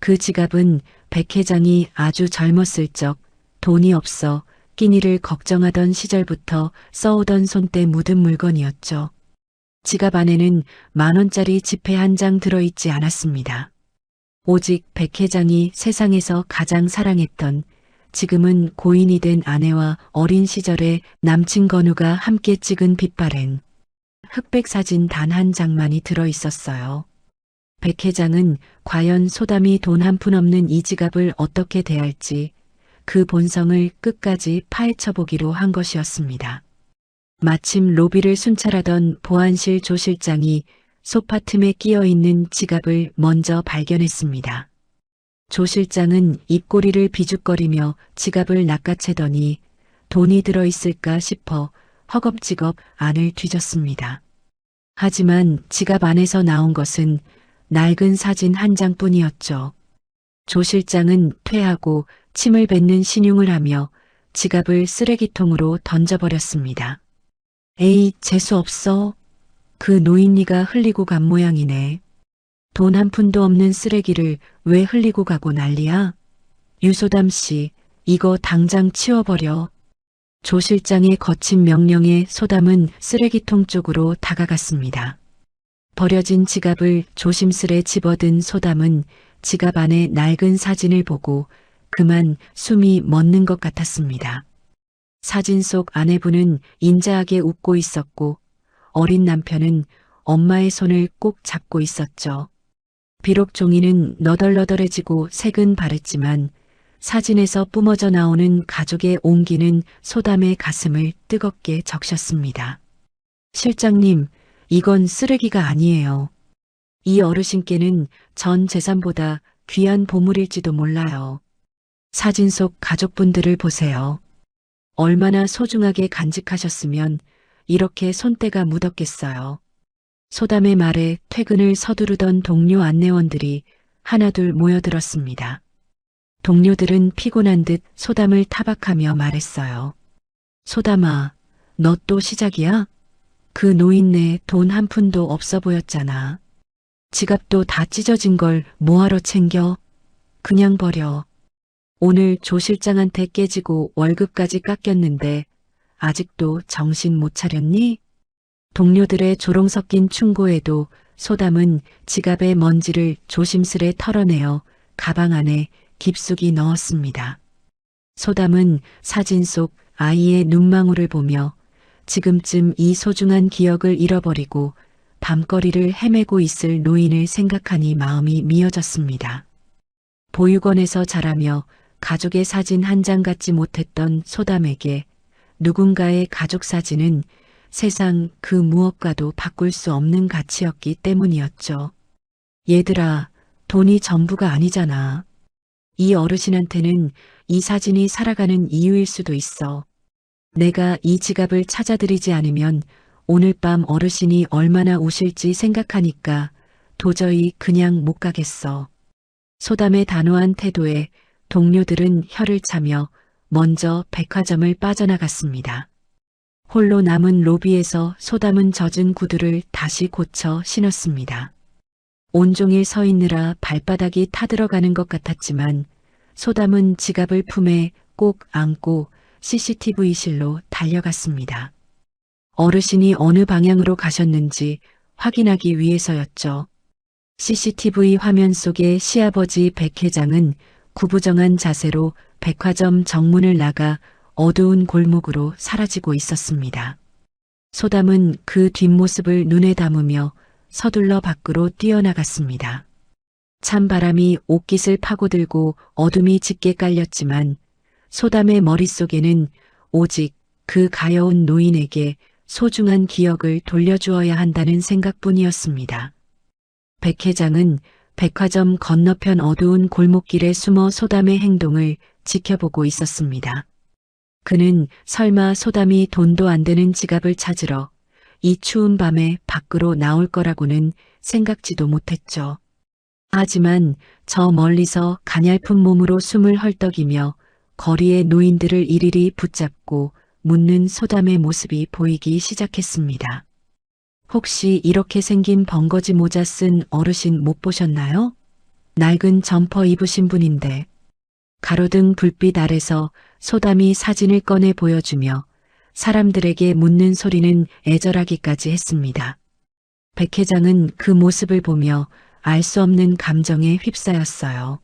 그 지갑은 백 회장이 아주 젊었을 적 돈이 없어 끼니를 걱정하던 시절부터 써오던 손때 묻은 물건이었죠. 지갑 안에는 10,000원짜리 지폐 한 장 들어있지 않았습니다. 오직 백 회장이 세상에서 가장 사랑했던 지금은 고인이 된 아내와 어린 시절의 남친 건우가 함께 찍은 빛바랜 흑백 사진 단 한 장만이 들어있었어요. 백 회장은 과연 소담이 돈 한 푼 없는 이 지갑을 어떻게 대할지 그 본성을 끝까지 파헤쳐보기로 한 것이었습니다. 마침 로비를 순찰하던 보안실 조실장이 소파 틈에 끼어있는 지갑을 먼저 발견했습니다. 조실장은 입꼬리를 비죽거리며 지갑을 낚아채더니 돈이 들어있을까 싶어 허겁지겁 안을 뒤졌습니다. 하지만 지갑 안에서 나온 것은 낡은 사진 한 장뿐이었죠. 조 실장은 퇴하고 침을 뱉는 신용을 하며 지갑을 쓰레기통으로 던져버렸습니다. 에이, 재수 없어. 그 노인네가 흘리고 간 모양이네. 돈 한 푼도 없는 쓰레기를 왜 흘리고 가고 난리야? 유소담 씨, 이거 당장 치워버려. 조 실장의 거친 명령에 소담은 쓰레기통 쪽으로 다가갔습니다. 버려진 지갑을 조심스레 집어든 소담은 지갑 안에 낡은 사진을 보고 그만 숨이 멎는 것 같았습니다. 사진 속 아내분은 인자하게 웃고 있었고 어린 남편은 엄마의 손을 꼭 잡고 있었죠. 비록 종이는 너덜너덜해지고 색은 바랬지만 사진에서 뿜어져 나오는 가족의 온기는 소담의 가슴을 뜨겁게 적셨습니다. 실장님, 이건 쓰레기가 아니에요. 이 어르신께는 전 재산보다 귀한 보물일지도 몰라요. 사진 속 가족분들을 보세요. 얼마나 소중하게 간직하셨으면 이렇게 손때가 묻었겠어요. 소담의 말에 퇴근을 서두르던 동료 안내원들이 하나둘 모여들었습니다. 동료들은 피곤한 듯 소담을 타박하며 말했어요. 소담아, 너 또 시작이야? 그 노인네 돈 한 푼도 없어 보였잖아. 지갑도 다 찢어진 걸 뭐하러 챙겨? 그냥 버려. 오늘 조 실장한테 깨지고 월급까지 깎였는데 아직도 정신 못 차렸니? 동료들의 조롱 섞인 충고에도 소담은 지갑의 먼지를 조심스레 털어내어 가방 안에 깊숙이 넣었습니다. 소담은 사진 속 아이의 눈망울을 보며 지금쯤 이 소중한 기억을 잃어버리고 밤거리를 헤매고 있을 노인을 생각하니 마음이 미어졌습니다. 보육원에서 자라며 가족의 사진 한 장 갖지 못했던 소담에게 누군가의 가족 사진은 세상 그 무엇과도 바꿀 수 없는 가치였기 때문이었죠. 얘들아, 돈이 전부가 아니잖아. 이 어르신한테는 이 사진이 살아가는 이유일 수도 있어. 내가 이 지갑을 찾아드리지 않으면 오늘 밤 어르신이 얼마나 우실지 생각하니까 도저히 그냥 못 가겠어. 소담의 단호한 태도에 동료들은 혀를 차며 먼저 백화점을 빠져나갔습니다. 홀로 남은 로비에서 소담은 젖은 구두를 다시 고쳐 신었습니다. 온종일 서 있느라 발바닥이 타들어가는 것 같았지만 소담은 지갑을 품에 꼭 안고 CCTV실로 달려갔습니다. 어르신이 어느 방향으로 가셨는지 확인하기 위해서였죠. CCTV 화면 속의 시아버지 백 회장은 구부정한 자세로 백화점 정문을 나가 어두운 골목으로 사라지고 있었습니다. 소담은 그 뒷모습을 눈에 담으며 서둘러 밖으로 뛰어나갔습니다. 찬바람이 옷깃을 파고들고 어둠이 짙게 깔렸지만 소담의 머릿속에는 오직 그 가여운 노인에게 소중한 기억을 돌려주어야 한다는 생각뿐이었습니다. 백 회장은 백화점 건너편 어두운 골목길에 숨어 소담의 행동을 지켜보고 있었습니다. 그는 설마 소담이 돈도 안 되는 지갑을 찾으러 이 추운 밤에 밖으로 나올 거라고는 생각지도 못했죠. 하지만 저 멀리서 가냘픈 몸으로 숨을 헐떡이며 거리의 노인들을 이리리 붙잡고 묻는 소담의 모습이 보이기 시작했습니다. 혹시 이렇게 생긴 벙거지 모자 쓴 어르신 못 보셨나요? 낡은 점퍼 입으신 분인데. 가로등 불빛 아래서 소담이 사진을 꺼내 보여주며 사람들에게 묻는 소리는 애절하기까지 했습니다. 백 회장은 그 모습을 보며 알 수 없는 감정에 휩싸였어요.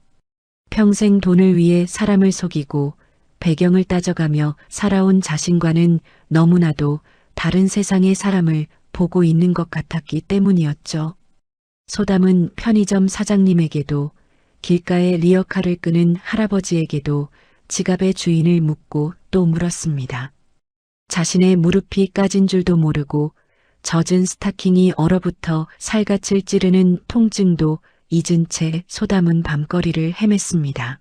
평생 돈을 위해 사람을 속이고 배경을 따져가며 살아온 자신과는 너무나도 다른 세상의 사람을 보고 있는 것 같았기 때문이었죠. 소담은 편의점 사장님에게도 길가에 리어카를 끄는 할아버지에게도 지갑의 주인을 묻고 또 물었습니다. 자신의 무릎이 까진 줄도 모르고 젖은 스타킹이 얼어붙어 살갗을 찌르는 통증도 잊은 채 소담은 밤거리를 헤맸습니다.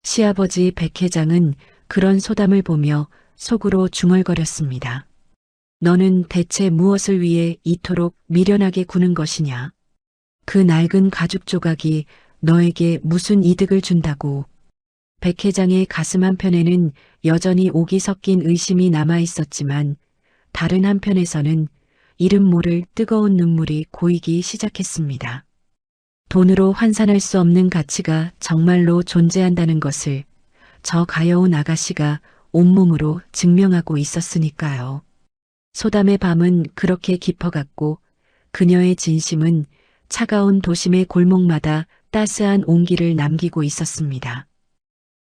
시아버지 백 회장은 그런 소담을 보며 속으로 중얼거렸습니다. 너는 대체 무엇을 위해 이토록 미련하게 구는 것이냐? 그 낡은 가죽 조각이 너에게 무슨 이득을 준다고. 백 회장의 가슴 한편에는 여전히 옥이 섞인 의심이 남아 있었지만 다른 한편에서는 이름 모를 뜨거운 눈물이 고이기 시작했습니다. 돈으로 환산할 수 없는 가치가 정말로 존재한다는 것을 저 가여운 아가씨가 온몸으로 증명하고 있었으니까요. 소담의 밤은 그렇게 깊어갔고 그녀의 진심은 차가운 도심의 골목마다 따스한 온기를 남기고 있었습니다.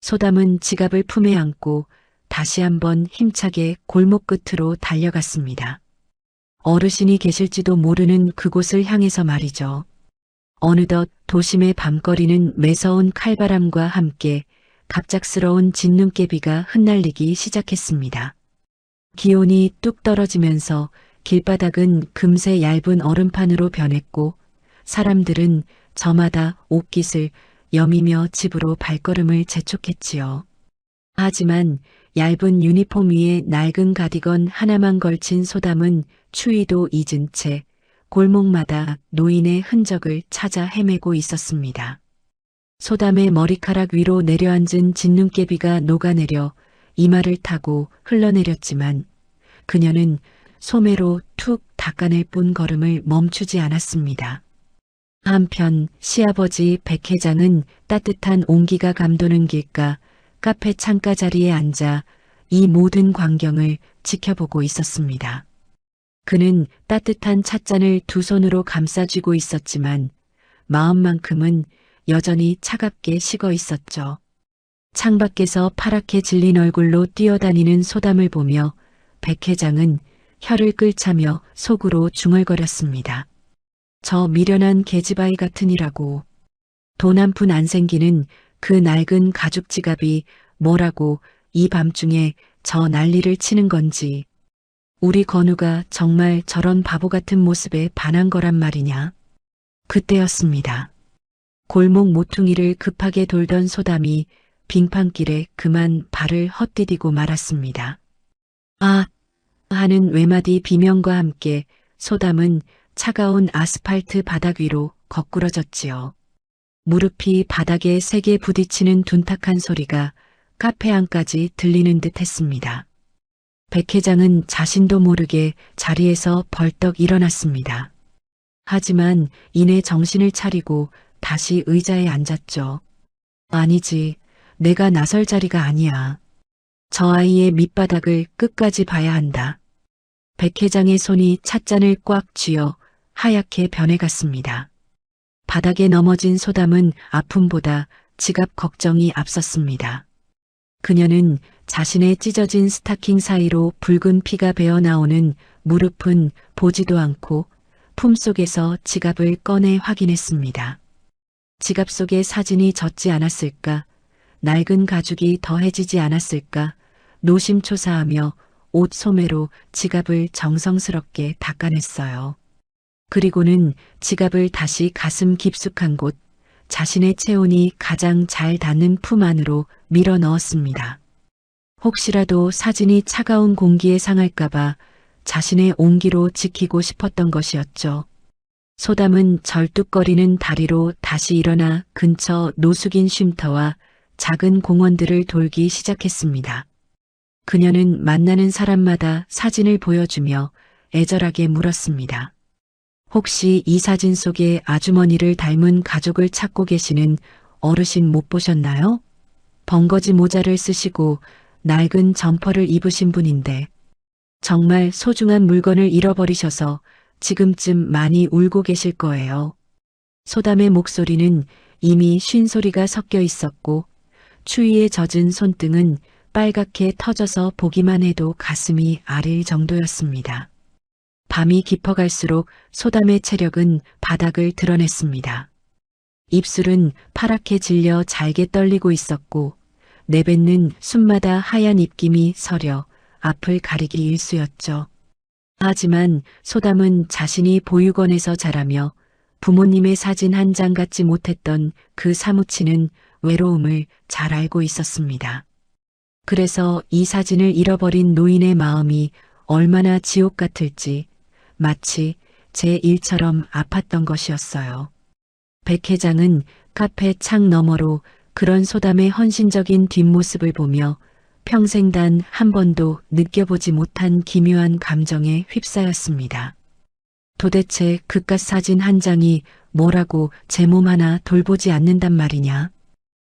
소담은 지갑을 품에 안고 다시 한번 힘차게 골목 끝으로 달려갔습니다. 어르신이 계실지도 모르는 그곳을 향해서 말이죠. 어느덧 도심의 밤거리는 매서운 칼바람과 함께 갑작스러운 진눈깨비가 흩날리기 시작했습니다. 기온이 뚝 떨어지면서 길바닥은 금세 얇은 얼음판으로 변했고 사람들은 저마다 옷깃을 여미며 집으로 발걸음을 재촉했지요. 하지만 얇은 유니폼 위에 낡은 가디건 하나만 걸친 소담은 추위도 잊은 채 골목마다 노인의 흔적을 찾아 헤매고 있었습니다. 소담의 머리카락 위로 내려앉은 진눈깨비가 녹아내려 이마를 타고 흘러내렸지만 그녀는 소매로 툭 닦아낼 뿐 걸음을 멈추지 않았습니다. 한편 시아버지 백 회장은 따뜻한 온기가 감도는 길가 카페 창가 자리에 앉아 이 모든 광경을 지켜보고 있었습니다. 그는 따뜻한 찻잔을 두 손으로 감싸쥐고 있었지만 마음만큼은 여전히 차갑게 식어 있었죠. 창밖에서 파랗게 질린 얼굴로 뛰어다니는 소담을 보며 백 회장은 혀를 끌차며 속으로 중얼거렸습니다. 저 미련한 계집아이 같으니라고. 돈 한 푼 안 생기는 그 낡은 가죽 지갑이 뭐라고 이 밤중에 저 난리를 치는 건지. 우리 건우가 정말 저런 바보 같은 모습에 반한 거란 말이냐. 그때였습니다. 골목 모퉁이를 급하게 돌던 소담이 빙판길에 그만 발을 헛디디고 말았습니다. 아! 하는 외마디 비명과 함께 소담은 차가운 아스팔트 바닥 위로 거꾸러졌지요. 무릎이 바닥에 세게 부딪히는 둔탁한 소리가 카페 안까지 들리는 듯 했습니다. 백 회장은 자신도 모르게 자리에서 벌떡 일어났습니다. 하지만 이내 정신을 차리고 다시 의자에 앉았죠. 아니지, 내가 나설 자리가 아니야. 저 아이의 밑바닥을 끝까지 봐야 한다. 백 회장의 손이 찻잔을 꽉 쥐어 하얗게 변해갔습니다. 바닥에 넘어진 소담은 아픔보다 지갑 걱정이 앞섰습니다. 그녀는 자신의 찢어진 스타킹 사이로 붉은 피가 배어나오는 무릎은 보지도 않고 품속에서 지갑을 꺼내 확인했습니다. 지갑 속에 사진이 젖지 않았을까, 낡은 가죽이 더해지지 않았을까, 노심초사하며 옷 소매로 지갑을 정성스럽게 닦아냈어요. 그리고는 지갑을 다시 가슴 깊숙한 곳, 자신의 체온이 가장 잘 닿는 품 안으로 밀어 넣었습니다. 혹시라도 사진이 차가운 공기에 상할까봐 자신의 온기로 지키고 싶었던 것이었죠. 소담은 절뚝거리는 다리로 다시 일어나 근처 노숙인 쉼터와 작은 공원들을 돌기 시작했습니다. 그녀는 만나는 사람마다 사진을 보여주며 애절하게 물었습니다. 혹시 이 사진 속에 아주머니를 닮은 가족을 찾고 계시는 어르신 못 보셨나요? 벙거지 모자를 쓰시고 낡은 점퍼를 입으신 분인데 정말 소중한 물건을 잃어버리셔서 지금쯤 많이 울고 계실 거예요. 소담의 목소리는 이미 쉰소리가 섞여 있었고 추위에 젖은 손등은 빨갛게 터져서 보기만 해도 가슴이 아릴 정도였습니다. 밤이 깊어갈수록 소담의 체력은 바닥을 드러냈습니다. 입술은 파랗게 질려 잘게 떨리고 있었고 내뱉는 숨마다 하얀 입김이 서려 앞을 가리기 일쑤였죠. 하지만 소담은 자신이 보육원에서 자라며 부모님의 사진 한 장 갖지 못했던 그 사무치는 외로움을 잘 알고 있었습니다. 그래서 이 사진을 잃어버린 노인의 마음이 얼마나 지옥 같을지 마치 제 일처럼 아팠던 것이었어요. 백 회장은 카페 창 너머로 그런 소담의 헌신적인 뒷모습을 보며 평생 단 한 번도 느껴보지 못한 기묘한 감정에 휩싸였습니다. 도대체 그깟 사진 한 장이 뭐라고 제 몸 하나 돌보지 않는단 말이냐?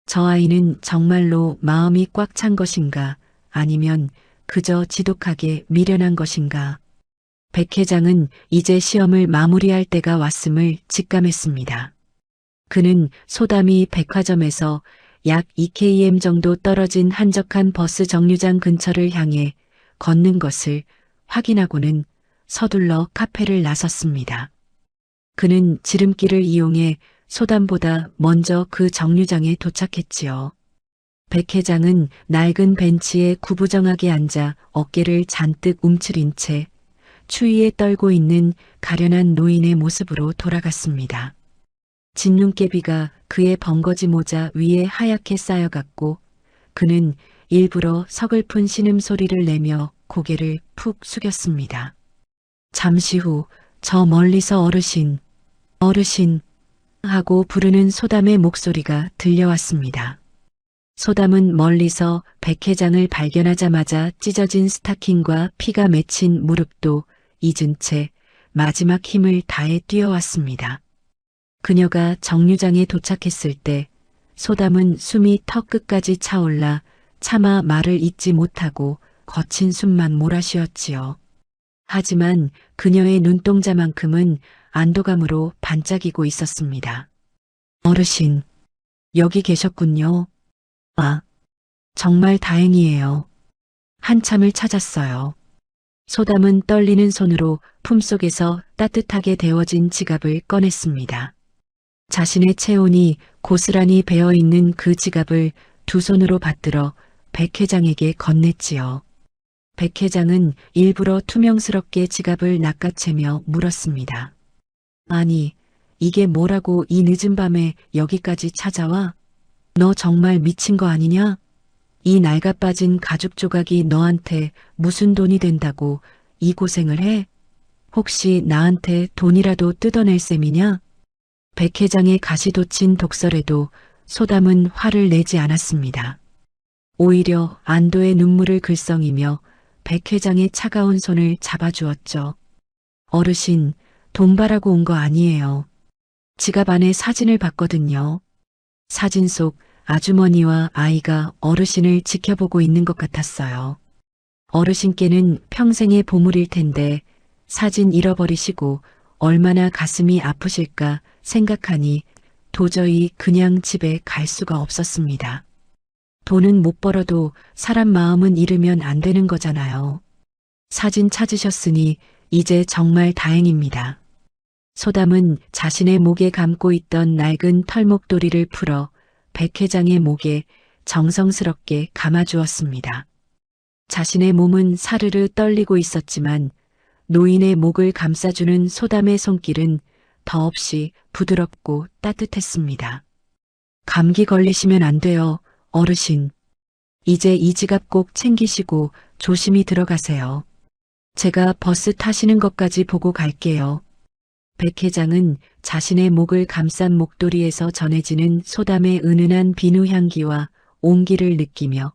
저 아이는 정말로 마음이 꽉 찬 것인가 아니면 그저 지독하게 미련한 것인가? 백 회장은 이제 시험을 마무리할 때가 왔음을 직감했습니다. 그는 소담이 백화점에서 약 2km 정도 떨어진 한적한 버스 정류장 근처를 향해 걷는 것을 확인하고는 서둘러 카페를 나섰습니다. 그는 지름길을 이용해 소담보다 먼저 그 정류장에 도착했지요. 백 회장은 낡은 벤치에 구부정하게 앉아 어깨를 잔뜩 움츠린 채 추위에 떨고 있는 가련한 노인의 모습으로 돌아갔습니다. 진눈깨비가 그의 벙거지 모자 위에 하얗게 쌓여갔고 그는 일부러 서글픈 신음소리를 내며 고개를 푹 숙였습니다. 잠시 후 저 멀리서 어르신 하고 부르는 소담의 목소리가 들려왔습니다. 소담은 멀리서 백 회장을 발견하자마자 찢어진 스타킹과 피가 맺힌 무릎도 잊은 채 마지막 힘을 다해 뛰어왔습니다. 그녀가 정류장에 도착했을 때 소담은 숨이 턱 끝까지 차올라 차마 말을 잇지 못하고 거친 숨만 몰아쉬었지요. 하지만 그녀의 눈동자만큼은 안도감으로 반짝이고 있었습니다. 어르신, 여기 계셨군요. 아, 정말 다행이에요. 한참을 찾았어요. 소담은 떨리는 손으로 품속에서 따뜻하게 데워진 지갑을 꺼냈습니다. 자신의 체온이 고스란히 배어있는 그 지갑을 두 손으로 받들어 백 회장에게 건넸지요. 백 회장은 일부러 투명스럽게 지갑을 낚아채며 물었습니다. 아니, 이게 뭐라고 이 늦은 밤에 여기까지 찾아와? 너 정말 미친 거 아니냐? 이 낡아빠진 가죽 조각이 너한테 무슨 돈이 된다고 이 고생을 해? 혹시 나한테 돈이라도 뜯어낼 셈이냐? 백 회장의 가시돋친 독설에도 소담은 화를 내지 않았습니다. 오히려 안도의 눈물을 글썽이며 백 회장의 차가운 손을 잡아주었죠. 어르신, 돈 바라고 온 거 아니에요. 지갑 안에 사진을 봤거든요. 사진 속 아주머니와 아이가 어르신을 지켜보고 있는 것 같았어요. 어르신께는 평생의 보물일 텐데 사진 잃어버리시고 얼마나 가슴이 아프실까 생각하니 도저히 그냥 집에 갈 수가 없었습니다. 돈은 못 벌어도 사람 마음은 잃으면 안 되는 거잖아요. 사진 찾으셨으니 이제 정말 다행입니다. 소담은 자신의 목에 감고 있던 낡은 털목도리를 풀어 백 회장의 목에 정성스럽게 감아주었습니다. 자신의 몸은 사르르 떨리고 있었지만 노인의 목을 감싸주는 소담의 손길은 더없이 부드럽고 따뜻했습니다. 감기 걸리시면 안 돼요, 어르신. 이제 이 지갑 꼭 챙기시고 조심히 들어가세요. 제가 버스 타시는 것까지 보고 갈게요. 백 회장은 자신의 목을 감싼 목도리에서 전해지는 소담의 은은한 비누 향기와 온기를 느끼며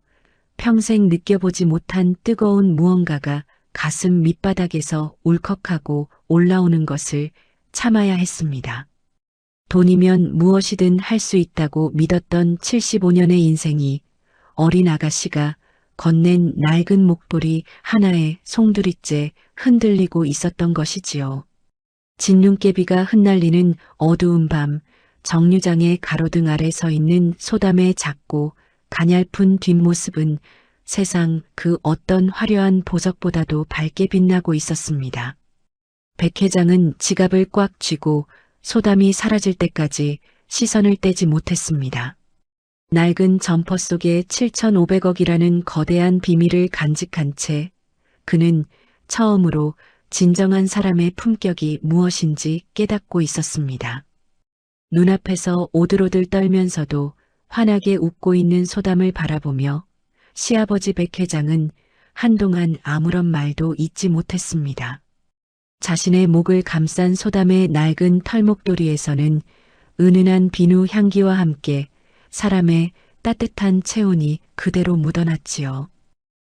평생 느껴보지 못한 뜨거운 무언가가 가슴 밑바닥에서 울컥하고 올라오는 것을 참아야 했습니다. 돈이면 무엇이든 할 수 있다고 믿었던 75년의 인생이 어린 아가씨가 건넨 낡은 목도리 하나에 송두리째 흔들리고 있었던 것이지요. 진눈깨비가 흩날리는 어두운 밤, 정류장의 가로등 아래 서 있는 소담의 작고 가냘픈 뒷모습은 세상 그 어떤 화려한 보석보다도 밝게 빛나고 있었습니다. 백 회장은 지갑을 꽉 쥐고 소담이 사라질 때까지 시선을 떼지 못했습니다. 낡은 점퍼 속에 7,500억이라는 거대한 비밀을 간직한 채 그는 처음으로 진정한 사람의 품격이 무엇인지 깨닫고 있었습니다. 눈앞에서 오들오들 떨면서도 환하게 웃고 있는 소담을 바라보며 시아버지 백 회장은 한동안 아무런 말도 잇지 못했습니다. 자신의 목을 감싼 소담의 낡은 털목도리에서는 은은한 비누 향기와 함께 사람의 따뜻한 체온이 그대로 묻어났지요.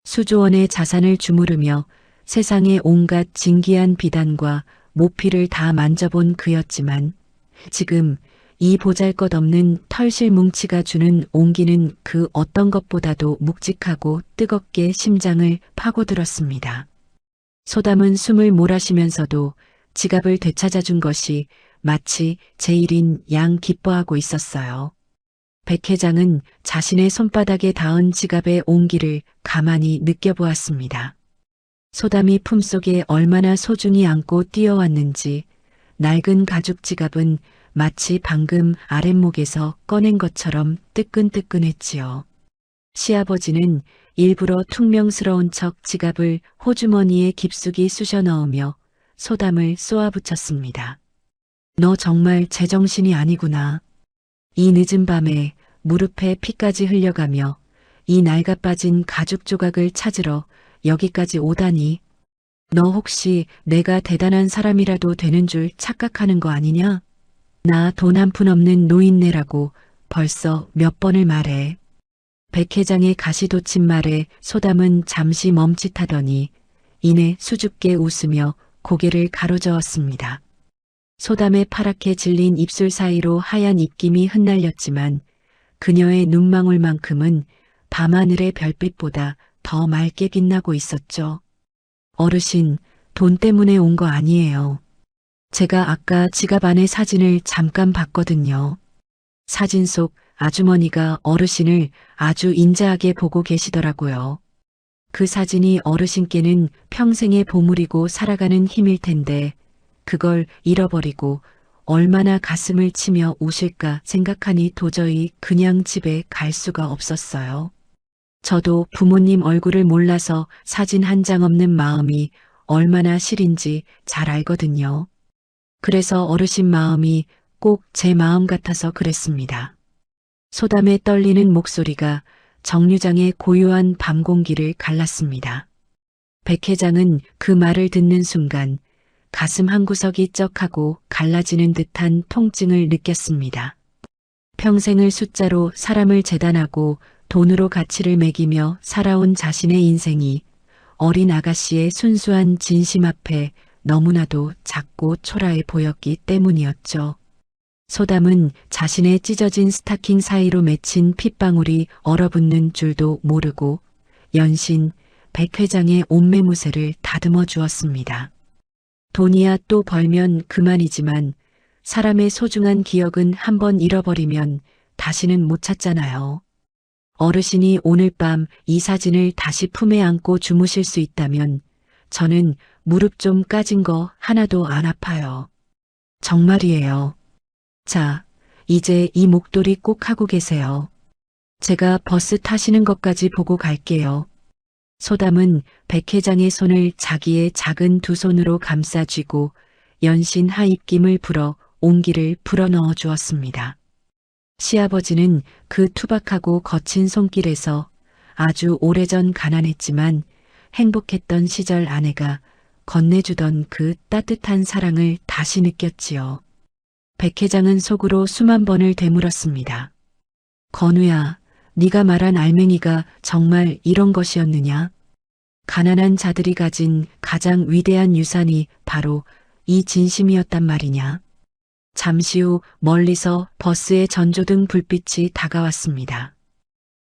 수조원의 자산을 주무르며 세상의 온갖 진기한 비단과 모피를 다 만져본 그였지만 지금 이 보잘것없는 털실 뭉치가 주는 온기는 그 어떤 것보다도 묵직하고 뜨겁게 심장을 파고들었습니다. 소담은 숨을 몰아쉬면서도 지갑을 되찾아준 것이 마치 제일인 양 기뻐하고 있었어요. 백 회장은 자신의 손바닥에 닿은 지갑의 온기를 가만히 느껴보았습니다. 소담이 품속에 얼마나 소중히 안고 뛰어왔는지 낡은 가죽 지갑은 마치 방금 아랫목에서 꺼낸 것처럼 뜨끈뜨끈했지요. 시아버지는 일부러 퉁명스러운 척 지갑을 호주머니에 깊숙이 쑤셔 넣으며 소담을 쏘아붙였습니다. 너 정말 제정신이 아니구나. 이 늦은 밤에 무릎에 피까지 흘려가며 이 낡아빠진 가죽 조각을 찾으러 여기까지 오다니. 너 혹시 내가 대단한 사람이라도 되는 줄 착각하는 거 아니냐? 나 돈 한 푼 없는 노인네라고 벌써 몇 번을 말해. 백 회장의 가시돋친 말에 소담은 잠시 멈칫하더니 이내 수줍게 웃으며 고개를 가로저었습니다. 소담의 파랗게 질린 입술 사이로 하얀 입김이 흩날렸지만 그녀의 눈망울만큼은 밤하늘의 별빛보다 더 맑게 빛나고 있었죠. 어르신, 돈 때문에 온 거 아니에요. 제가 아까 지갑 안에 사진을 잠깐 봤거든요. 사진 속 아주머니가 어르신을 아주 인자하게 보고 계시더라고요. 그 사진이 어르신께는 평생의 보물이고 살아가는 힘일 텐데 그걸 잃어버리고 얼마나 가슴을 치며 우실까 생각하니 도저히 그냥 집에 갈 수가 없었어요. 저도 부모님 얼굴을 몰라서 사진 한 장 없는 마음이 얼마나 시린지 잘 알거든요. 그래서 어르신 마음이 꼭 제 마음 같아서 그랬습니다. 소담의 떨리는 목소리가 정류장의 고요한 밤 공기를 갈랐습니다. 백 회장은 그 말을 듣는 순간 가슴 한구석이 쩍하고 갈라지는 듯한 통증을 느꼈습니다. 평생을 숫자로 사람을 재단하고 돈으로 가치를 매기며 살아온 자신의 인생이 어린 아가씨의 순수한 진심 앞에 너무나도 작고 초라해 보였기 때문이었죠. 소담은 자신의 찢어진 스타킹 사이로 맺힌 핏방울이 얼어붙는 줄도 모르고 연신 백 회장의 옷매무새를 다듬어 주었습니다. 돈이야 또 벌면 그만이지만 사람의 소중한 기억은 한번 잃어버리면 다시는 못 찾잖아요. 어르신이 오늘 밤 이 사진을 다시 품에 안고 주무실 수 있다면 저는 무릎 좀 까진 거 하나도 안 아파요. 정말이에요. 자, 이제 이 목도리 꼭 하고 계세요. 제가 버스 타시는 것까지 보고 갈게요. 소담은 백 회장의 손을 자기의 작은 두 손으로 감싸 쥐고 연신 하입김을 불어 온기를 불어넣어 주었습니다. 시아버지는 그 투박하고 거친 손길에서 아주 오래전 가난했지만 행복했던 시절 아내가 건네주던 그 따뜻한 사랑을 다시 느꼈지요. 백 회장은 속으로 수만 번을 되물었습니다. 건우야, 네가 말한 알맹이가 정말 이런 것이었느냐? 가난한 자들이 가진 가장 위대한 유산이 바로 이 진심이었단 말이냐? 잠시 후 멀리서 버스의 전조등 불빛이 다가왔습니다.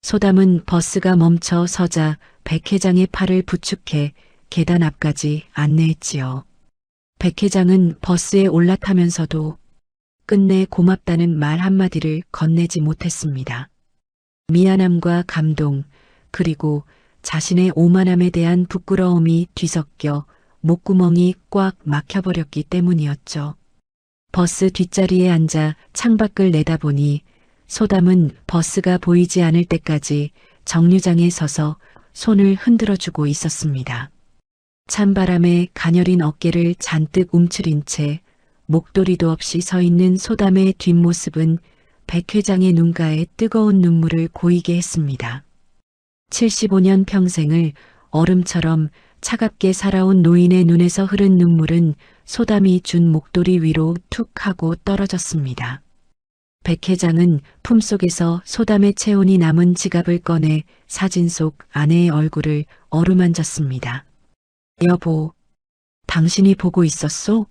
소담은 버스가 멈춰 서자 백 회장의 팔을 부축해 계단 앞까지 안내했지요. 백 회장은 버스에 올라타면서도 끝내 고맙다는 말 한마디를 건네지 못했습니다. 미안함과 감동, 그리고 자신의 오만함에 대한 부끄러움이 뒤섞여 목구멍이 꽉 막혀버렸기 때문이었죠. 버스 뒷자리에 앉아 창밖을 내다보니 소담은 버스가 보이지 않을 때까지 정류장에 서서 손을 흔들어주고 있었습니다. 찬바람에 가녀린 어깨를 잔뜩 움츠린 채 목도리도 없이 서 있는 소담의 뒷모습은 백 회장의 눈가에 뜨거운 눈물을 고이게 했습니다. 75년 평생을 얼음처럼 차갑게 살아온 노인의 눈에서 흐른 눈물은 소담이 준 목도리 위로 툭 하고 떨어졌습니다. 백 회장은 품속에서 소담의 체온이 남은 지갑을 꺼내 사진 속 아내의 얼굴을 어루만졌습니다. 여보, 당신이 보고 있었소?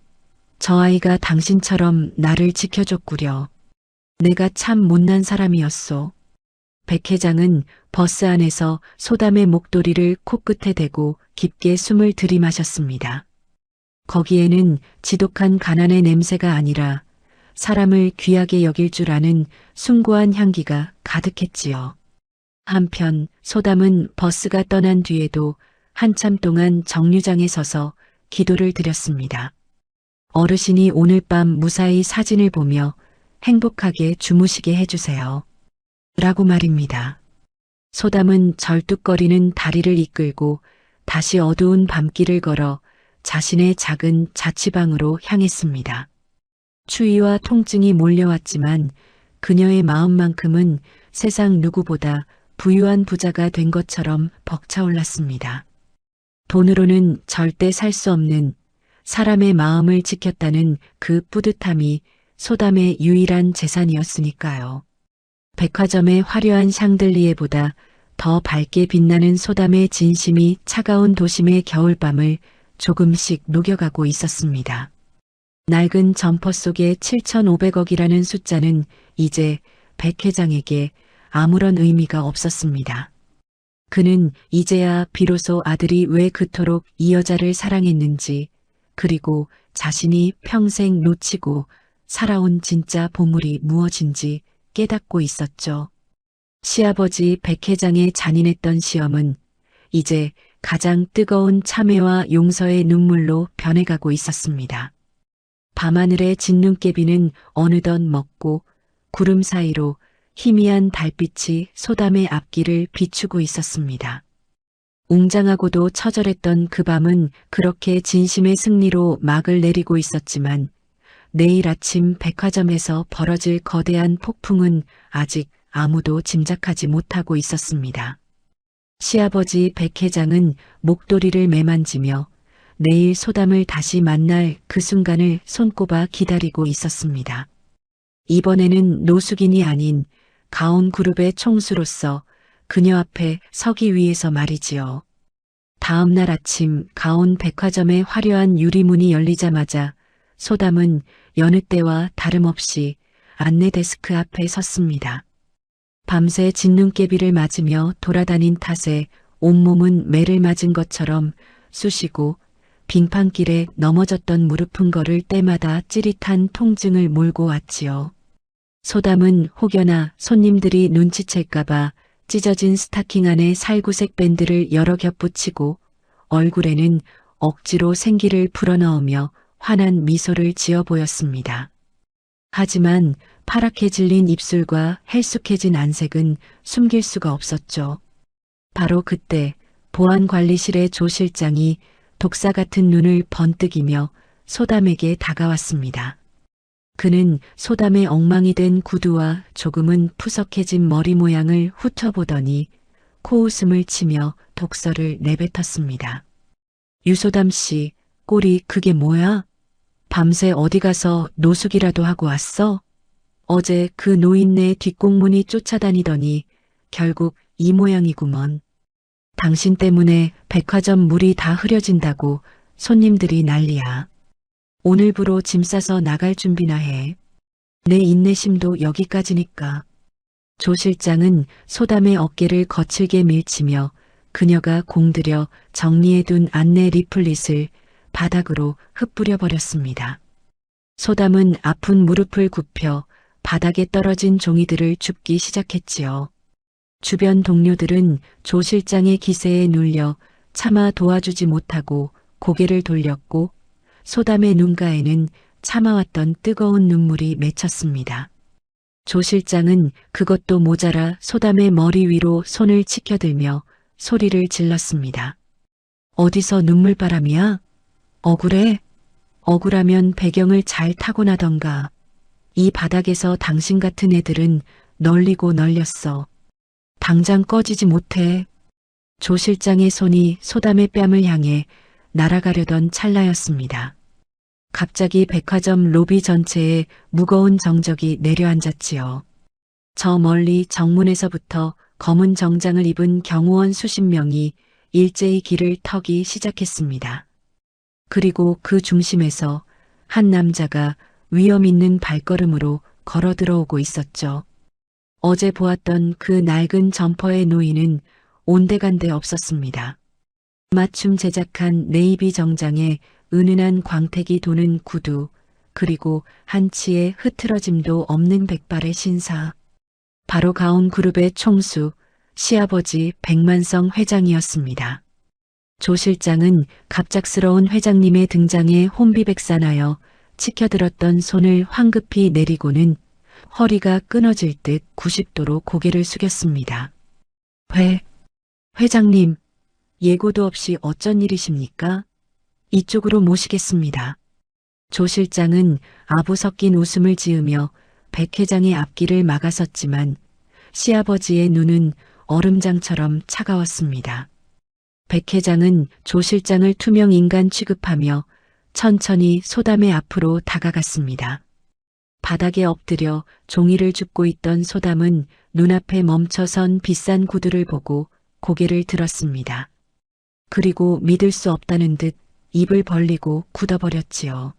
저 아이가 당신처럼 나를 지켜줬구려. 내가 참 못난 사람이었소. 백 회장은 버스 안에서 소담의 목도리를 코끝에 대고 깊게 숨을 들이마셨습니다. 거기에는 지독한 가난의 냄새가 아니라 사람을 귀하게 여길 줄 아는 숭고한 향기가 가득했지요. 한편 소담은 버스가 떠난 뒤에도 한참 동안 정류장에 서서 기도를 드렸습니다. 어르신이 오늘 밤 무사히 사진을 보며 행복하게 주무시게 해주세요. 라고 말입니다. 소담은 절뚝거리는 다리를 이끌고 다시 어두운 밤길을 걸어 자신의 작은 자취방으로 향했습니다. 추위와 통증이 몰려왔지만 그녀의 마음만큼은 세상 누구보다 부유한 부자가 된 것처럼 벅차올랐습니다. 돈으로는 절대 살 수 없는 사람의 마음을 지켰다는 그 뿌듯함이 소담의 유일한 재산이었으니까요. 백화점의 화려한 샹들리에보다 더 밝게 빛나는 소담의 진심이 차가운 도심의 겨울밤을 조금씩 녹여가고 있었습니다. 낡은 점퍼 속의 7,500억이라는 숫자는 이제 백 회장에게 아무런 의미가 없었습니다. 그는 이제야 비로소 아들이 왜 그토록 이 여자를 사랑했는지, 그리고 자신이 평생 놓치고 살아온 진짜 보물이 무엇인지 깨닫고 있었죠. 시아버지 백 회장의 잔인했던 시험은 이제 가장 뜨거운 참회와 용서의 눈물로 변해가고 있었습니다. 밤하늘의 진눈깨비는 어느덧 먹고 구름 사이로 희미한 달빛이 소담의 앞길을 비추고 있었습니다. 웅장하고도 처절했던 그 밤은 그렇게 진심의 승리로 막을 내리고 있었지만 내일 아침 백화점에서 벌어질 거대한 폭풍은 아직 아무도 짐작하지 못하고 있었습니다. 시아버지 백 회장은 목도리를 매만지며 내일 소담을 다시 만날 그 순간을 손꼽아 기다리고 있었습니다. 이번에는 노숙인이 아닌 가온 그룹의 총수로서 그녀 앞에 서기 위해서 말이지요. 다음 날 아침 가온 백화점의 화려한 유리문이 열리자마자 소담은 여느 때와 다름없이 안내 데스크 앞에 섰습니다. 밤새 진눈깨비를 맞으며 돌아다닌 탓에 온몸은 매를 맞은 것처럼 쑤시고 빙판길에 넘어졌던 무릎은 걸을 때마다 찌릿한 통증을 몰고 왔지요. 소담은 혹여나 손님들이 눈치챌까봐 찢어진 스타킹 안에 살구색 밴드를 여러 겹 붙이고 얼굴에는 억지로 생기를 불어넣으며 환한 미소를 지어 보였습니다. 하지만 파랗게 질린 입술과 헬쑥해진 안색은 숨길 수가 없었죠. 바로 그때 보안관리실의 조 실장이 독사 같은 눈을 번뜩이며 소담에게 다가왔습니다. 그는 소담의 엉망이 된 구두와 조금은 푸석해진 머리 모양을 훑어보더니 코웃음을 치며 독서를 내뱉었습니다. 유소담 씨, 꼴이 그게 뭐야? 밤새 어디 가서 노숙이라도 하고 왔어? 어제 그 노인네 뒷공문이 쫓아다니더니 결국 이 모양이구먼. 당신 때문에 백화점 물이 다 흐려진다고 손님들이 난리야. 오늘부로 짐 싸서 나갈 준비나 해. 내 인내심도 여기까지니까. 조 실장은 소담의 어깨를 거칠게 밀치며 그녀가 공들여 정리해둔 안내 리플릿을 바닥으로 흩뿌려 버렸습니다. 소담은 아픈 무릎을 굽혀 바닥에 떨어진 종이들을 줍기 시작했지요. 주변 동료들은 조 실장의 기세에 눌려 차마 도와주지 못하고 고개를 돌렸고 소담의 눈가에는 참아왔던 뜨거운 눈물이 맺혔습니다. 조 실장은 그것도 모자라 소담의 머리 위로 손을 치켜들며 소리를 질렀습니다. 어디서 눈물바람이야? 억울해? 억울하면 배경을 잘 타고나던가. 이 바닥에서 당신 같은 애들은 널리고 널렸어. 당장 꺼지지 못해. 조 실장의 손이 소담의 뺨을 향해 날아가려던 찰나였습니다. 갑자기 백화점 로비 전체에 무거운 정적이 내려앉았지요. 저 멀리 정문에서부터 검은 정장을 입은 경호원 수십 명이 일제히 길을 터기 시작했습니다. 그리고 그 중심에서 한 남자가 위험 있는 발걸음으로 걸어 들어오고 있었죠. 어제 보았던 그 낡은 점퍼의 노인은 온데간데 없었습니다. 맞춤 제작한 네이비 정장에 은은한 광택이 도는 구두, 그리고 한치의 흐트러짐도 없는 백발의 신사. 바로 가온 그룹의 총수, 시아버지 백만성 회장이었습니다. 조 실장은 갑작스러운 회장님의 등장에 혼비백산하여 치켜들었던 손을 황급히 내리고는 허리가 끊어질 듯 90도로 고개를 숙였습니다. 회장님, 예고도 없이 어쩐 일이십니까? 이쪽으로 모시겠습니다. 조 실장은 아부 섞인 웃음을 지으며 백 회장의 앞길을 막아섰지만 시아버지의 눈은 얼음장처럼 차가웠습니다. 백 회장은 조 실장을 투명 인간 취급하며 천천히 소담의 앞으로 다가갔습니다. 바닥에 엎드려 종이를 줍고 있던 소담은 눈앞에 멈춰선 비싼 구두를 보고 고개를 들었습니다. 그리고 믿을 수 없다는 듯 입을 벌리고 굳어버렸지요.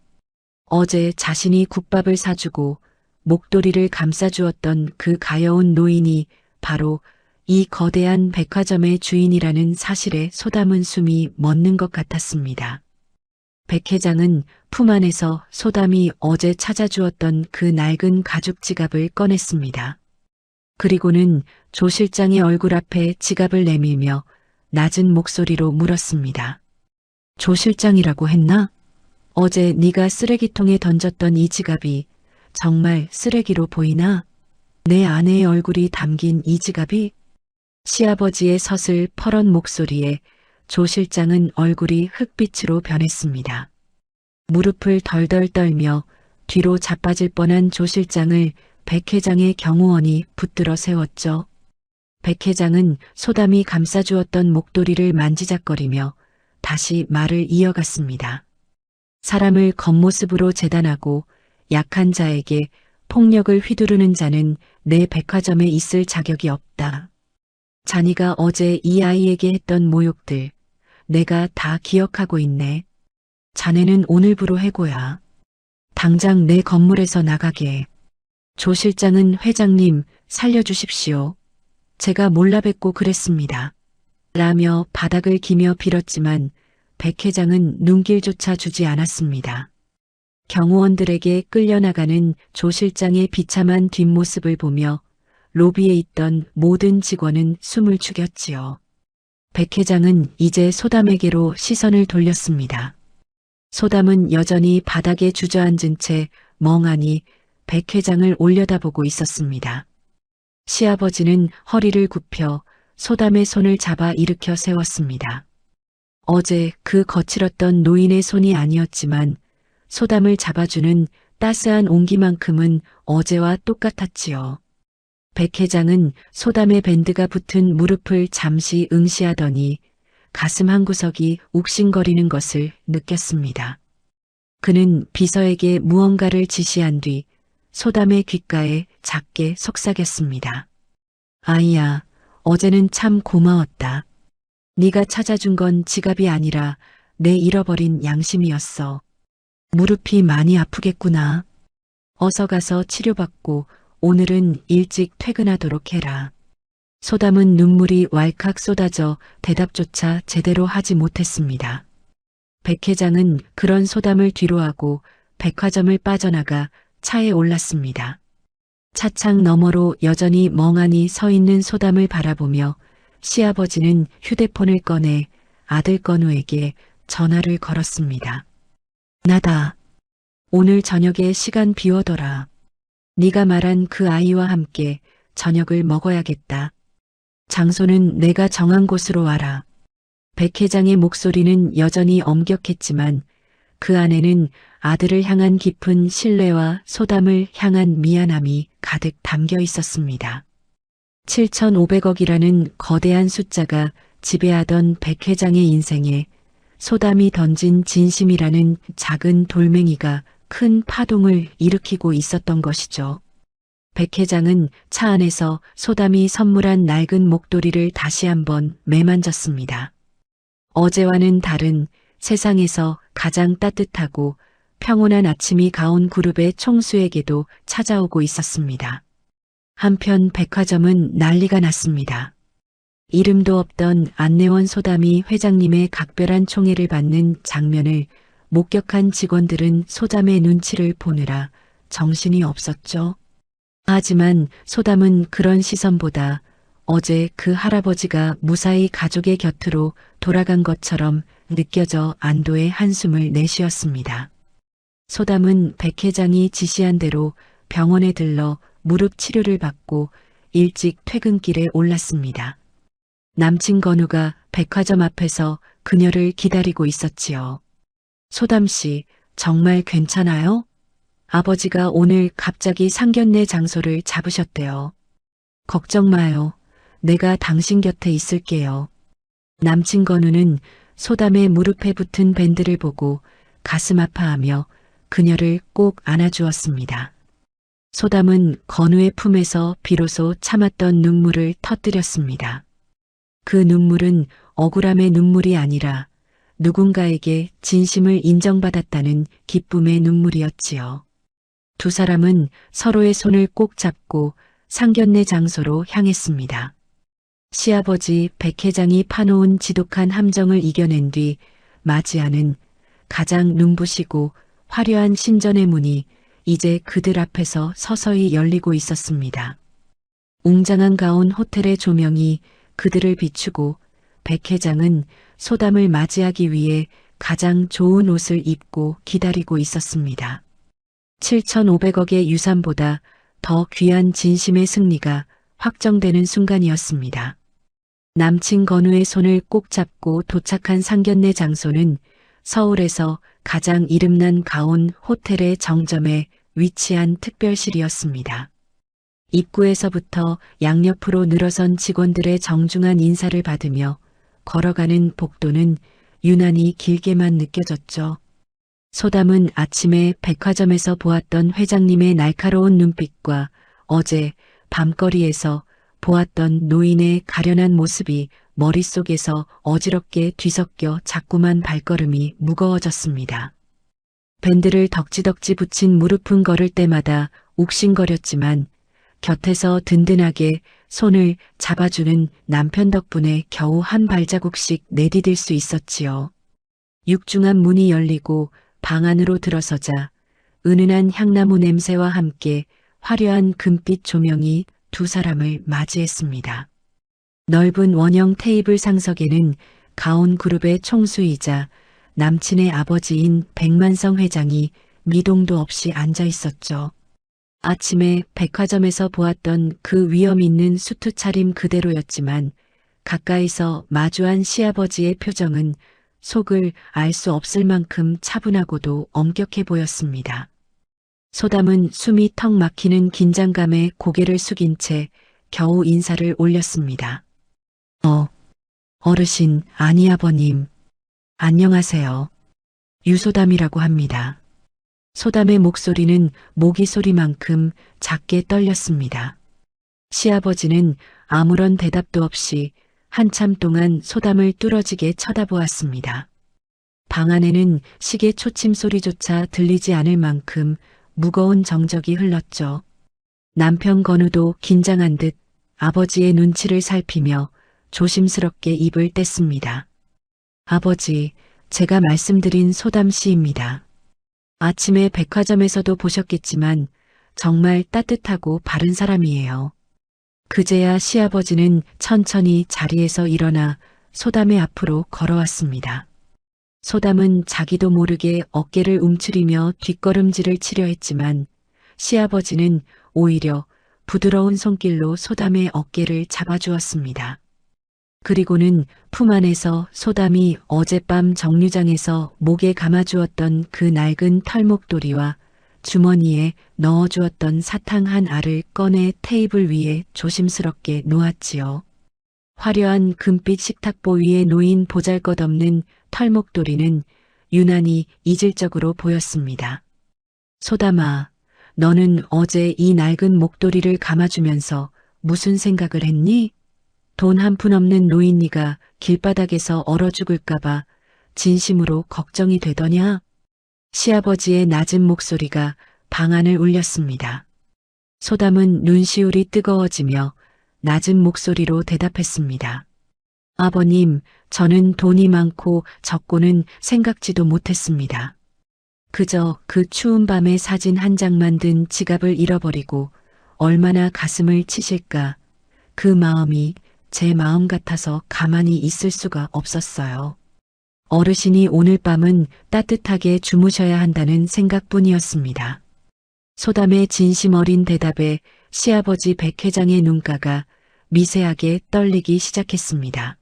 어제 자신이 국밥을 사주고 목도리를 감싸주었던 그 가여운 노인이 바로 이 거대한 백화점의 주인이라는 사실에 소담은 숨이 멎는 것 같았습니다. 백 회장은 품 안에서 소담이 어제 찾아주었던 그 낡은 가죽 지갑을 꺼냈습니다. 그리고는 조 실장의 얼굴 앞에 지갑을 내밀며 낮은 목소리로 물었습니다. 조 실장이라고 했나? 어제 네가 쓰레기통에 던졌던 이 지갑이 정말 쓰레기로 보이나? 내 아내의 얼굴이 담긴 이 지갑이? 시아버지의 서슬 퍼런 목소리에 조 실장은 얼굴이 흑빛으로 변했습니다. 무릎을 덜덜 떨며 뒤로 자빠질 뻔한 조 실장을 백 회장의 경호원이 붙들어 세웠죠. 백 회장은 소담이 감싸주었던 목도리를 만지작거리며 다시 말을 이어갔습니다. 사람을 겉모습으로 재단하고 약한 자에게 폭력을 휘두르는 자는 내 백화점에 있을 자격이 없다. 자니가 어제 이 아이에게 했던 모욕들 내가 다 기억하고 있네. 자네는 오늘부로 해고야. 당장 내 건물에서 나가게. 조 실장은 회장님 살려주십시오. 제가 몰라 뵙고 그랬습니다. 라며 바닥을 기며 빌었지만 백 회장은 눈길조차 주지 않았습니다. 경호원들에게 끌려나가는 조 실장의 비참한 뒷모습을 보며 로비에 있던 모든 직원은 숨을 죽였지요. 백 회장은 이제 소담에게로 시선을 돌렸습니다. 소담은 여전히 바닥에 주저앉은 채 멍하니 백 회장을 올려다보고 있었습니다. 시아버지는 허리를 굽혀 소담의 손을 잡아 일으켜 세웠습니다. 어제 그 거칠었던 노인의 손이 아니었지만 소담을 잡아주는 따스한 온기만큼은 어제와 똑같았지요. 백 회장은 소담의 밴드가 붙은 무릎을 잠시 응시하더니 가슴 한구석이 욱신거리는 것을 느꼈습니다. 그는 비서에게 무언가를 지시한 뒤 소담의 귓가에 작게 속삭였습니다. 아이야, 어제는 참 고마웠다. 네가 찾아준 건 지갑이 아니라 내 잃어버린 양심이었어. 무릎이 많이 아프겠구나. 어서 가서 치료받고 오늘은 일찍 퇴근하도록 해라. 소담은 눈물이 왈칵 쏟아져 대답조차 제대로 하지 못했습니다. 백 회장은 그런 소담을 뒤로하고 백화점을 빠져나가 차에 올랐습니다. 차창 너머로 여전히 멍하니 서 있는 소담을 바라보며 시아버지는 휴대폰을 꺼내 아들 건우에게 전화를 걸었습니다. 나다. 오늘 저녁에 시간 비워둬라. 네가 말한 그 아이와 함께 저녁을 먹어야겠다. 장소는 내가 정한 곳으로 와라. 백 회장의 목소리는 여전히 엄격했지만 그 안에는 아들을 향한 깊은 신뢰와 소담을 향한 미안함이 가득 담겨 있었습니다. 7,500억이라는 거대한 숫자가 지배하던 백 회장의 인생에 소담이 던진 진심이라는 작은 돌멩이가 큰 파동을 일으키고 있었던 것이죠. 백 회장은 차 안에서 소담이 선물한 낡은 목도리를 다시 한번 매만졌습니다. 어제와는 다른 세상에서 가장 따뜻하고 평온한 아침이 가온 그룹의 총수에게도 찾아오고 있었습니다. 한편 백화점은 난리가 났습니다. 이름도 없던 안내원 소담이 회장님의 각별한 총애를 받는 장면을 목격한 직원들은 소담의 눈치를 보느라 정신이 없었죠. 하지만 소담은 그런 시선보다 어제 그 할아버지가 무사히 가족의 곁으로 돌아간 것처럼 느껴져 안도의 한숨을 내쉬었습니다. 소담은 백 회장이 지시한 대로 병원에 들러 무릎 치료를 받고 일찍 퇴근길에 올랐습니다. 남친 건우가 백화점 앞에서 그녀를 기다리고 있었지요. 소담 씨, 정말 괜찮아요? 아버지가 오늘 갑자기 상견례 장소를 잡으셨대요. 걱정 마요. 내가 당신 곁에 있을게요. 남친 건우는 소담의 무릎에 붙은 밴드를 보고 가슴 아파하며 그녀를 꼭 안아주었습니다. 소담은 건우의 품에서 비로소 참았던 눈물을 터뜨렸습니다. 그 눈물은 억울함의 눈물이 아니라 누군가에게 진심을 인정받았다는 기쁨의 눈물이었지요. 두 사람은 서로의 손을 꼭 잡고 상견례 장소로 향했습니다. 시아버지 백 회장이 파놓은 지독한 함정을 이겨낸 뒤 맞이하는 가장 눈부시고 화려한 신전의 문이 이제 그들 앞에서 서서히 열리고 있었습니다. 웅장한 가온 호텔의 조명이 그들을 비추고 백 회장은 소담을 맞이하기 위해 가장 좋은 옷을 입고 기다리고 있었습니다. 7,500억의 유산보다 더 귀한 진심의 승리가 확정되는 순간이었습니다. 남친 건우의 손을 꼭 잡고 도착한 상견례 장소는 서울에서 가장 이름난 가온 호텔의 정점에 위치한 특별실이었습니다. 입구에서부터 양옆으로 늘어선 직원들의 정중한 인사를 받으며 걸어가는 복도는 유난히 길게만 느껴졌죠. 소담은 아침에 백화점에서 보았던 회장님의 날카로운 눈빛과 어제 밤거리에서 보았던 노인의 가련한 모습이 머릿속에서 어지럽게 뒤섞여 자꾸만 발걸음이 무거워졌습니다. 밴드를 덕지덕지 붙인 무릎은 걸을 때마다 욱신거렸지만 곁에서 든든하게 손을 잡아주는 남편 덕분에 겨우 한 발자국씩 내디딜 수 있었지요. 육중한 문이 열리고 방 안으로 들어서자 은은한 향나무 냄새와 함께 화려한 금빛 조명이 두 사람을 맞이했습니다. 넓은 원형 테이블 상석에는 가온 그룹의 총수이자 남친의 아버지인 백만성 회장이 미동도 없이 앉아 있었죠. 아침에 백화점에서 보았던 그 위험 있는 수트 차림 그대로였지만 가까이서 마주한 시아버지의 표정은 속을 알 수 없을 만큼 차분하고도 엄격해 보였습니다. 소담은 숨이 턱 막히는 긴장감에 고개를 숙인 채 겨우 인사를 올렸습니다. 어르신, 아니 아버님. 안녕하세요. 유소담이라고 합니다. 소담의 목소리는 모기 소리만큼 작게 떨렸습니다. 시아버지는 아무런 대답도 없이 한참 동안 소담을 뚫어지게 쳐다보았습니다. 방 안에는 시계 초침 소리조차 들리지 않을 만큼 무거운 정적이 흘렀죠. 남편 건우도 긴장한 듯 아버지의 눈치를 살피며 조심스럽게 입을 뗐습니다. 아버지, 제가 말씀드린 소담 씨입니다. 아침에 백화점에서도 보셨겠지만 정말 따뜻하고 바른 사람이에요. 그제야 시아버지는 천천히 자리에서 일어나 소담의 앞으로 걸어왔습니다. 소담은 자기도 모르게 어깨를 움츠리며 뒷걸음질을 치려 했지만 시아버지는 오히려 부드러운 손길로 소담의 어깨를 잡아주었습니다. 그리고는 품 안에서 소담이 어젯밤 정류장에서 목에 감아주었던 그 낡은 털목도리와 주머니에 넣어주었던 사탕 한 알을 꺼내 테이블 위에 조심스럽게 놓았지요. 화려한 금빛 식탁보 위에 놓인 보잘것없는 털목도리는 유난히 이질적으로 보였습니다. 소담아, 너는 어제 이 낡은 목도리를 감아주면서 무슨 생각을 했니? 돈 한 푼 없는 노인네가 길바닥에서 얼어 죽을까봐 진심으로 걱정이 되더냐? 시아버지의 낮은 목소리가 방 안을 울렸습니다. 소담은 눈시울이 뜨거워지며 낮은 목소리로 대답했습니다. 아버님, 저는 돈이 많고 적고는 생각지도 못했습니다. 그저 그 추운 밤에 사진 한 장만 든 지갑을 잃어버리고 얼마나 가슴을 치실까. 그 마음이 제 마음 같아서 가만히 있을 수가 없었어요. 어르신이 오늘 밤은 따뜻하게 주무셔야 한다는 생각뿐이었습니다. 소담의 진심 어린 대답에 시아버지 백 회장의 눈가가 미세하게 떨리기 시작했습니다.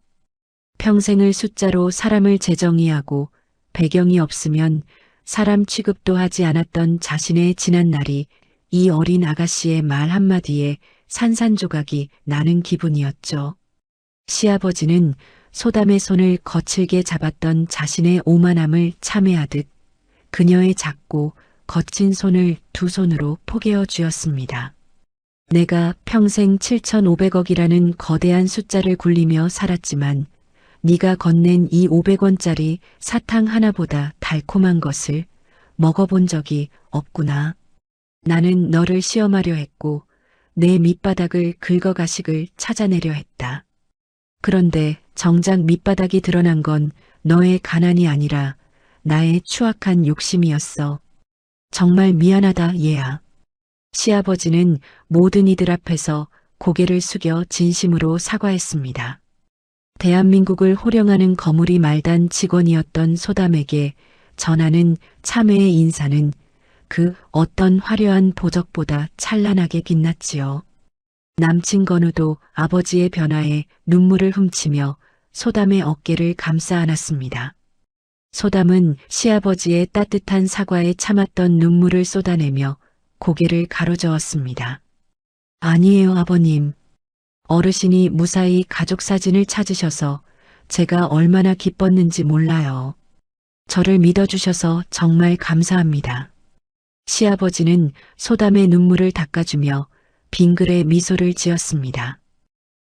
평생을 숫자로 사람을 재정의하고 배경이 없으면 사람 취급도 하지 않았던 자신의 지난 날이 이 어린 아가씨의 말 한마디에 산산조각이 나는 기분이었죠. 시아버지는 소담의 손을 거칠게 잡았던 자신의 오만함을 참회하듯 그녀의 작고 거친 손을 두 손으로 포개어 쥐었습니다. 내가 평생 7,500억이라는 거대한 숫자를 굴리며 살았지만 네가 건넨 이 500원짜리 사탕 하나보다 달콤한 것을 먹어본 적이 없구나. 나는 너를 시험하려 했고 내 밑바닥을 긁어 가식을 찾아내려 했다. 그런데 정작 밑바닥이 드러난 건 너의 가난이 아니라 나의 추악한 욕심이었어. 정말 미안하다, 얘야. 시아버지는 모든 이들 앞에서 고개를 숙여 진심으로 사과했습니다. 대한민국을 호령하는 거물이 말단 직원이었던 소담에게 전하는 참회의 인사는 그 어떤 화려한 보적보다 찬란하게 빛났지요. 남친 건우도 아버지의 변화에 눈물을 훔치며 소담의 어깨를 감싸 안았습니다. 소담은 시아버지의 따뜻한 사과에 참았던 눈물을 쏟아내며 고개를 가로저었습니다. 아니에요, 아버님. 어르신이 무사히 가족 사진을 찾으셔서 제가 얼마나 기뻤는지 몰라요. 저를 믿어주셔서 정말 감사합니다. 시아버지는 소담의 눈물을 닦아주며 빙그레 미소를 지었습니다.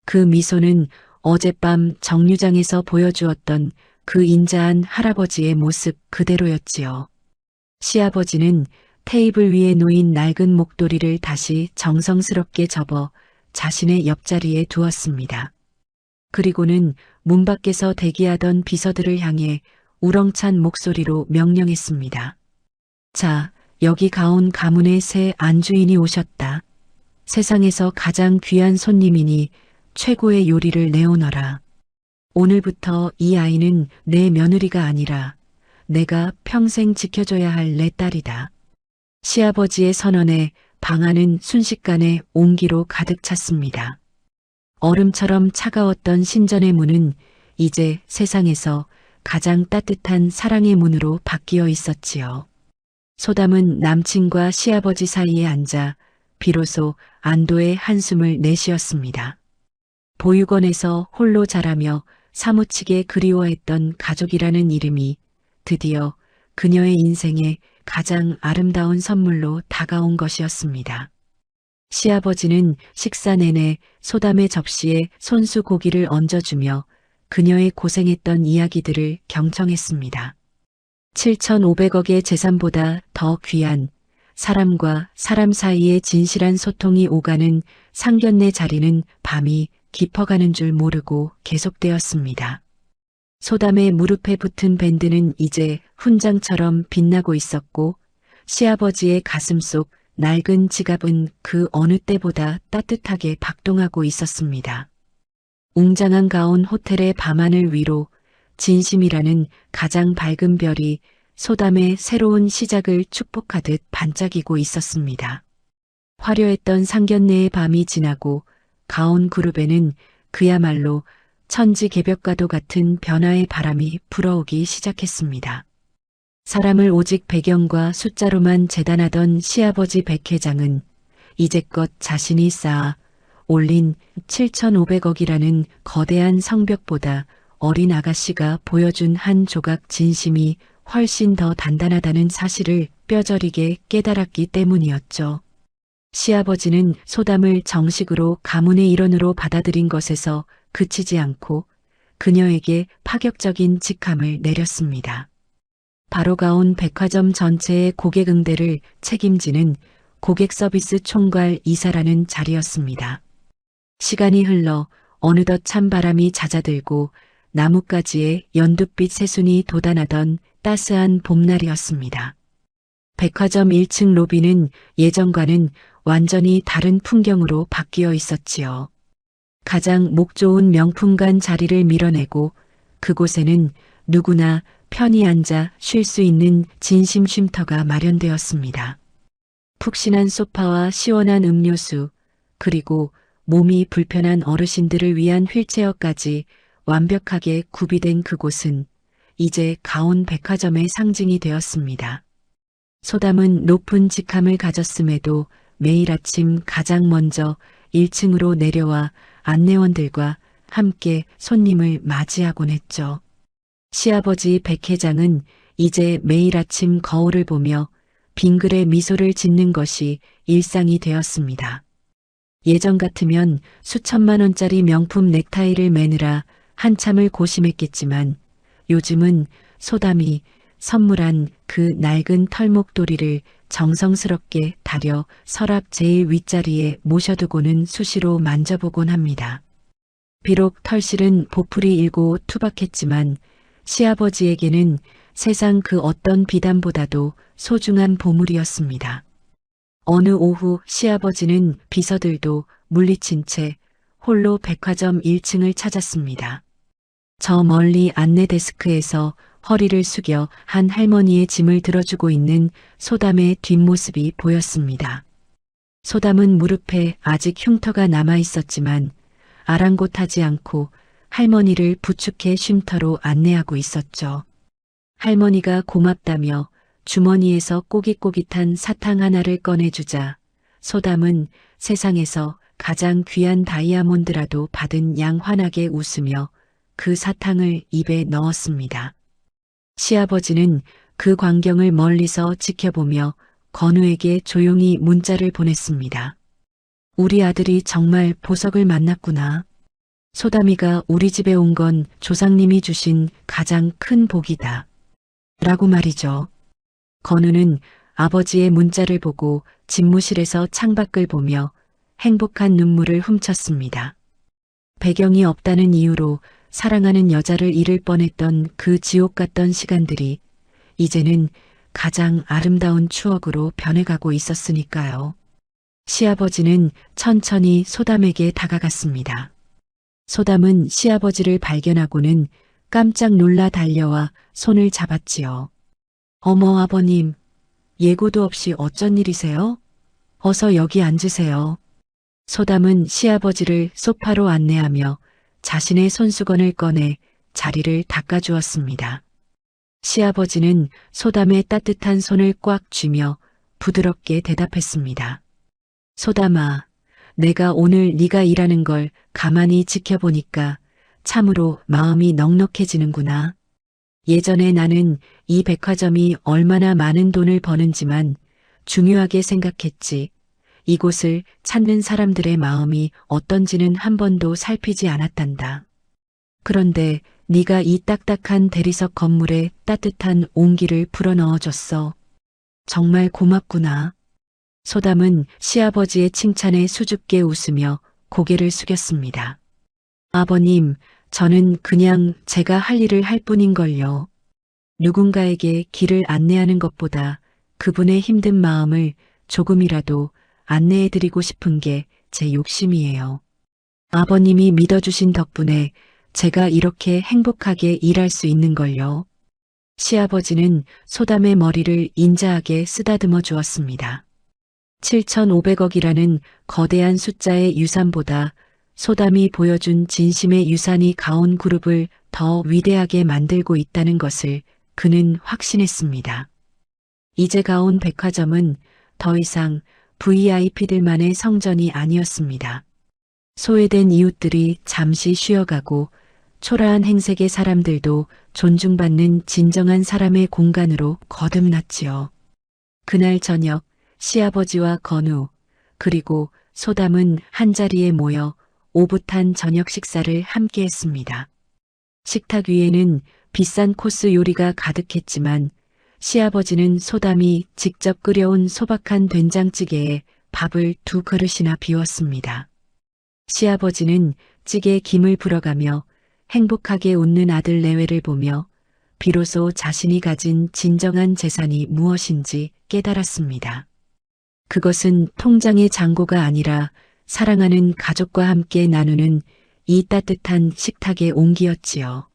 그 미소는 어젯밤 정류장에서 보여주었던 그 인자한 할아버지의 모습 그대로였지요. 시아버지는 테이블 위에 놓인 낡은 목도리를 다시 정성스럽게 접어 자신의 옆자리에 두었습니다. 그리고는 문 밖에서 대기하던 비서들을 향해 우렁찬 목소리로 명령했습니다. 자, 여기 가온 가문의 새 안주인이 오셨다. 세상에서 가장 귀한 손님이니 최고의 요리를 내오너라. 오늘부터 이 아이는 내 며느리가 아니라 내가 평생 지켜줘야 할 내 딸이다. 시아버지의 선언에 방 안은 순식간에 온기로 가득 찼습니다. 얼음처럼 차가웠던 신전의 문은 이제 세상에서 가장 따뜻한 사랑의 문으로 바뀌어 있었지요. 소담은 남친과 시아버지 사이에 앉아 비로소 안도의 한숨을 내쉬었습니다. 보육원에서 홀로 자라며 사무치게 그리워했던 가족이라는 이름이 드디어 그녀의 인생에 가장 아름다운 선물로 다가온 것이었습니다. 시아버지는 식사 내내 소담의 접시에 손수 고기를 얹어주며 그녀의 고생했던 이야기들을 경청했습니다. 7,500억의 재산보다 더 귀한 사람과 사람 사이의 진실한 소통이 오가는 상견례 자리는 밤이 깊어가는 줄 모르고 계속되었습니다. 소담의 무릎에 붙은 밴드는 이제 훈장처럼 빛나고 있었고 시아버지의 가슴 속 낡은 지갑은 그 어느 때보다 따뜻하게 박동하고 있었습니다. 웅장한 가온 호텔의 밤하늘 위로 진심이라는 가장 밝은 별이 소담의 새로운 시작을 축복하듯 반짝이고 있었습니다. 화려했던 상견례의 밤이 지나고 가온 그룹에는 그야말로 천지개벽과도 같은 변화의 바람이 불어오기 시작했습니다. 사람을 오직 배경과 숫자로만 재단하던 시아버지 백 회장은 이제껏 자신이 쌓아 올린 7,500억이라는 거대한 성벽보다 어린 아가씨가 보여준 한 조각 진심이 훨씬 더 단단하다는 사실을 뼈저리게 깨달았기 때문이었죠. 시아버지는 소담을 정식으로 가문의 일원으로 받아들인 것에서 그치지 않고 그녀에게 파격적인 직함을 내렸습니다. 바로 가온 백화점 전체의 고객 응대를 책임지는 고객 서비스 총괄 이사라는 자리였습니다. 시간이 흘러 어느덧 찬바람이 잦아들고 나뭇가지에 연두빛 새순이 돋아나던 따스한 봄날이었습니다. 백화점 1층 로비는 예전과는 완전히 다른 풍경으로 바뀌어 있었지요. 가장 목 좋은 명품관 자리를 밀어내고 그곳에는 누구나 편히 앉아 쉴 수 있는 진심 쉼터가 마련되었습니다. 푹신한 소파와 시원한 음료수, 그리고 몸이 불편한 어르신들을 위한 휠체어까지 완벽하게 구비된 그곳은 이제 가온 백화점의 상징이 되었습니다. 소담은 높은 직함을 가졌음에도 매일 아침 가장 먼저 1층으로 내려와 안내원들과 함께 손님을 맞이하곤 했죠. 시아버지 백 회장은 이제 매일 아침 거울을 보며 빙글에 미소를 짓는 것이 일상이 되었습니다. 예전 같으면 수천만 원짜리 명품 넥타이를 매느라 한참을 고심했겠지만 요즘은 소담이 선물한 그 낡은 털목도리를 정성스럽게 다려 서랍 제일 윗자리에 모셔두고는 수시로 만져보곤 합니다. 비록 털실은 보풀이 일고 투박했지만 시아버지에게는 세상 그 어떤 비단보다도 소중한 보물이었습니다. 어느 오후 시아버지는 비서들도 물리친 채 홀로 백화점 1층을 찾았습니다. 저 멀리 안내 데스크에서 허리를 숙여 한 할머니의 짐을 들어주고 있는 소담의 뒷모습이 보였습니다. 소담은 무릎에 아직 흉터가 남아 있었지만 아랑곳하지 않고 할머니를 부축해 쉼터로 안내하고 있었죠. 할머니가 고맙다며 주머니에서 꼬깃꼬깃한 사탕 하나를 꺼내주자 소담은 세상에서 가장 귀한 다이아몬드라도 받은 양 환하게 웃으며 그 사탕을 입에 넣었습니다. 시아버지는 그 광경을 멀리서 지켜보며 건우에게 조용히 문자를 보냈습니다. 우리 아들이 정말 보석을 만났구나. 소담이가 우리 집에 온 건 조상님이 주신 가장 큰 복이다. 라고 말이죠. 건우는 아버지의 문자를 보고 집무실에서 창밖을 보며 행복한 눈물을 훔쳤습니다. 배경이 없다는 이유로 사랑하는 여자를 잃을 뻔했던 그 지옥 같던 시간들이 이제는 가장 아름다운 추억으로 변해가고 있었으니까요. 시아버지는 천천히 소담에게 다가갔습니다. 소담은 시아버지를 발견하고는 깜짝 놀라 달려와 손을 잡았지요. 어머 아버님, 예고도 없이 어쩐 일이세요? 어서 여기 앉으세요. 소담은 시아버지를 소파로 안내하며 자신의 손수건을 꺼내 자리를 닦아주었습니다. 시아버지는 소담의 따뜻한 손을 꽉 쥐며 부드럽게 대답했습니다. 소담아, 내가 오늘 네가 일하는 걸 가만히 지켜보니까 참으로 마음이 넉넉해지는구나. 예전에 나는 이 백화점이 얼마나 많은 돈을 버는지만 중요하게 생각했지. 이곳을 찾는 사람들의 마음이 어떤지는 한 번도 살피지 않았단다. 그런데 네가 이 딱딱한 대리석 건물에 따뜻한 온기를 불어넣어줬어. 정말 고맙구나. 소담은 시아버지의 칭찬에 수줍게 웃으며 고개를 숙였습니다. 아버님, 저는 그냥 제가 할 일을 할 뿐인걸요. 누군가에게 길을 안내하는 것보다 그분의 힘든 마음을 조금이라도 안내해드리고 싶은 게 제 욕심이에요. 아버님이 믿어주신 덕분에 제가 이렇게 행복하게 일할 수 있는걸요. 시아버지는 소담의 머리를 인자하게 쓰다듬어 주었습니다. 7,500억이라는 거대한 숫자의 유산보다 소담이 보여준 진심의 유산이 가온 그룹을 더 위대하게 만들고 있다는 것을 그는 확신했습니다. 이제 가온 백화점은 더 이상 VIP들만의 성전이 아니었습니다. 소외된 이웃들이 잠시 쉬어가고 초라한 행색의 사람들도 존중받는 진정한 사람의 공간으로 거듭났지요. 그날 저녁 시아버지와 건우 그리고 소담은 한자리에 모여 오붓한 저녁 식사를 함께 했습니다. 식탁 위에는 비싼 코스 요리가 가득했지만 시아버지는 소담이 직접 끓여온 소박한 된장찌개에 밥을 2그릇이나 비웠습니다. 시아버지는 찌개에 김을 불어가며 행복하게 웃는 아들 내외를 보며 비로소 자신이 가진 진정한 재산이 무엇인지 깨달았습니다. 그것은 통장의 잔고가 아니라 사랑하는 가족과 함께 나누는 이 따뜻한 식탁의 온기였지요.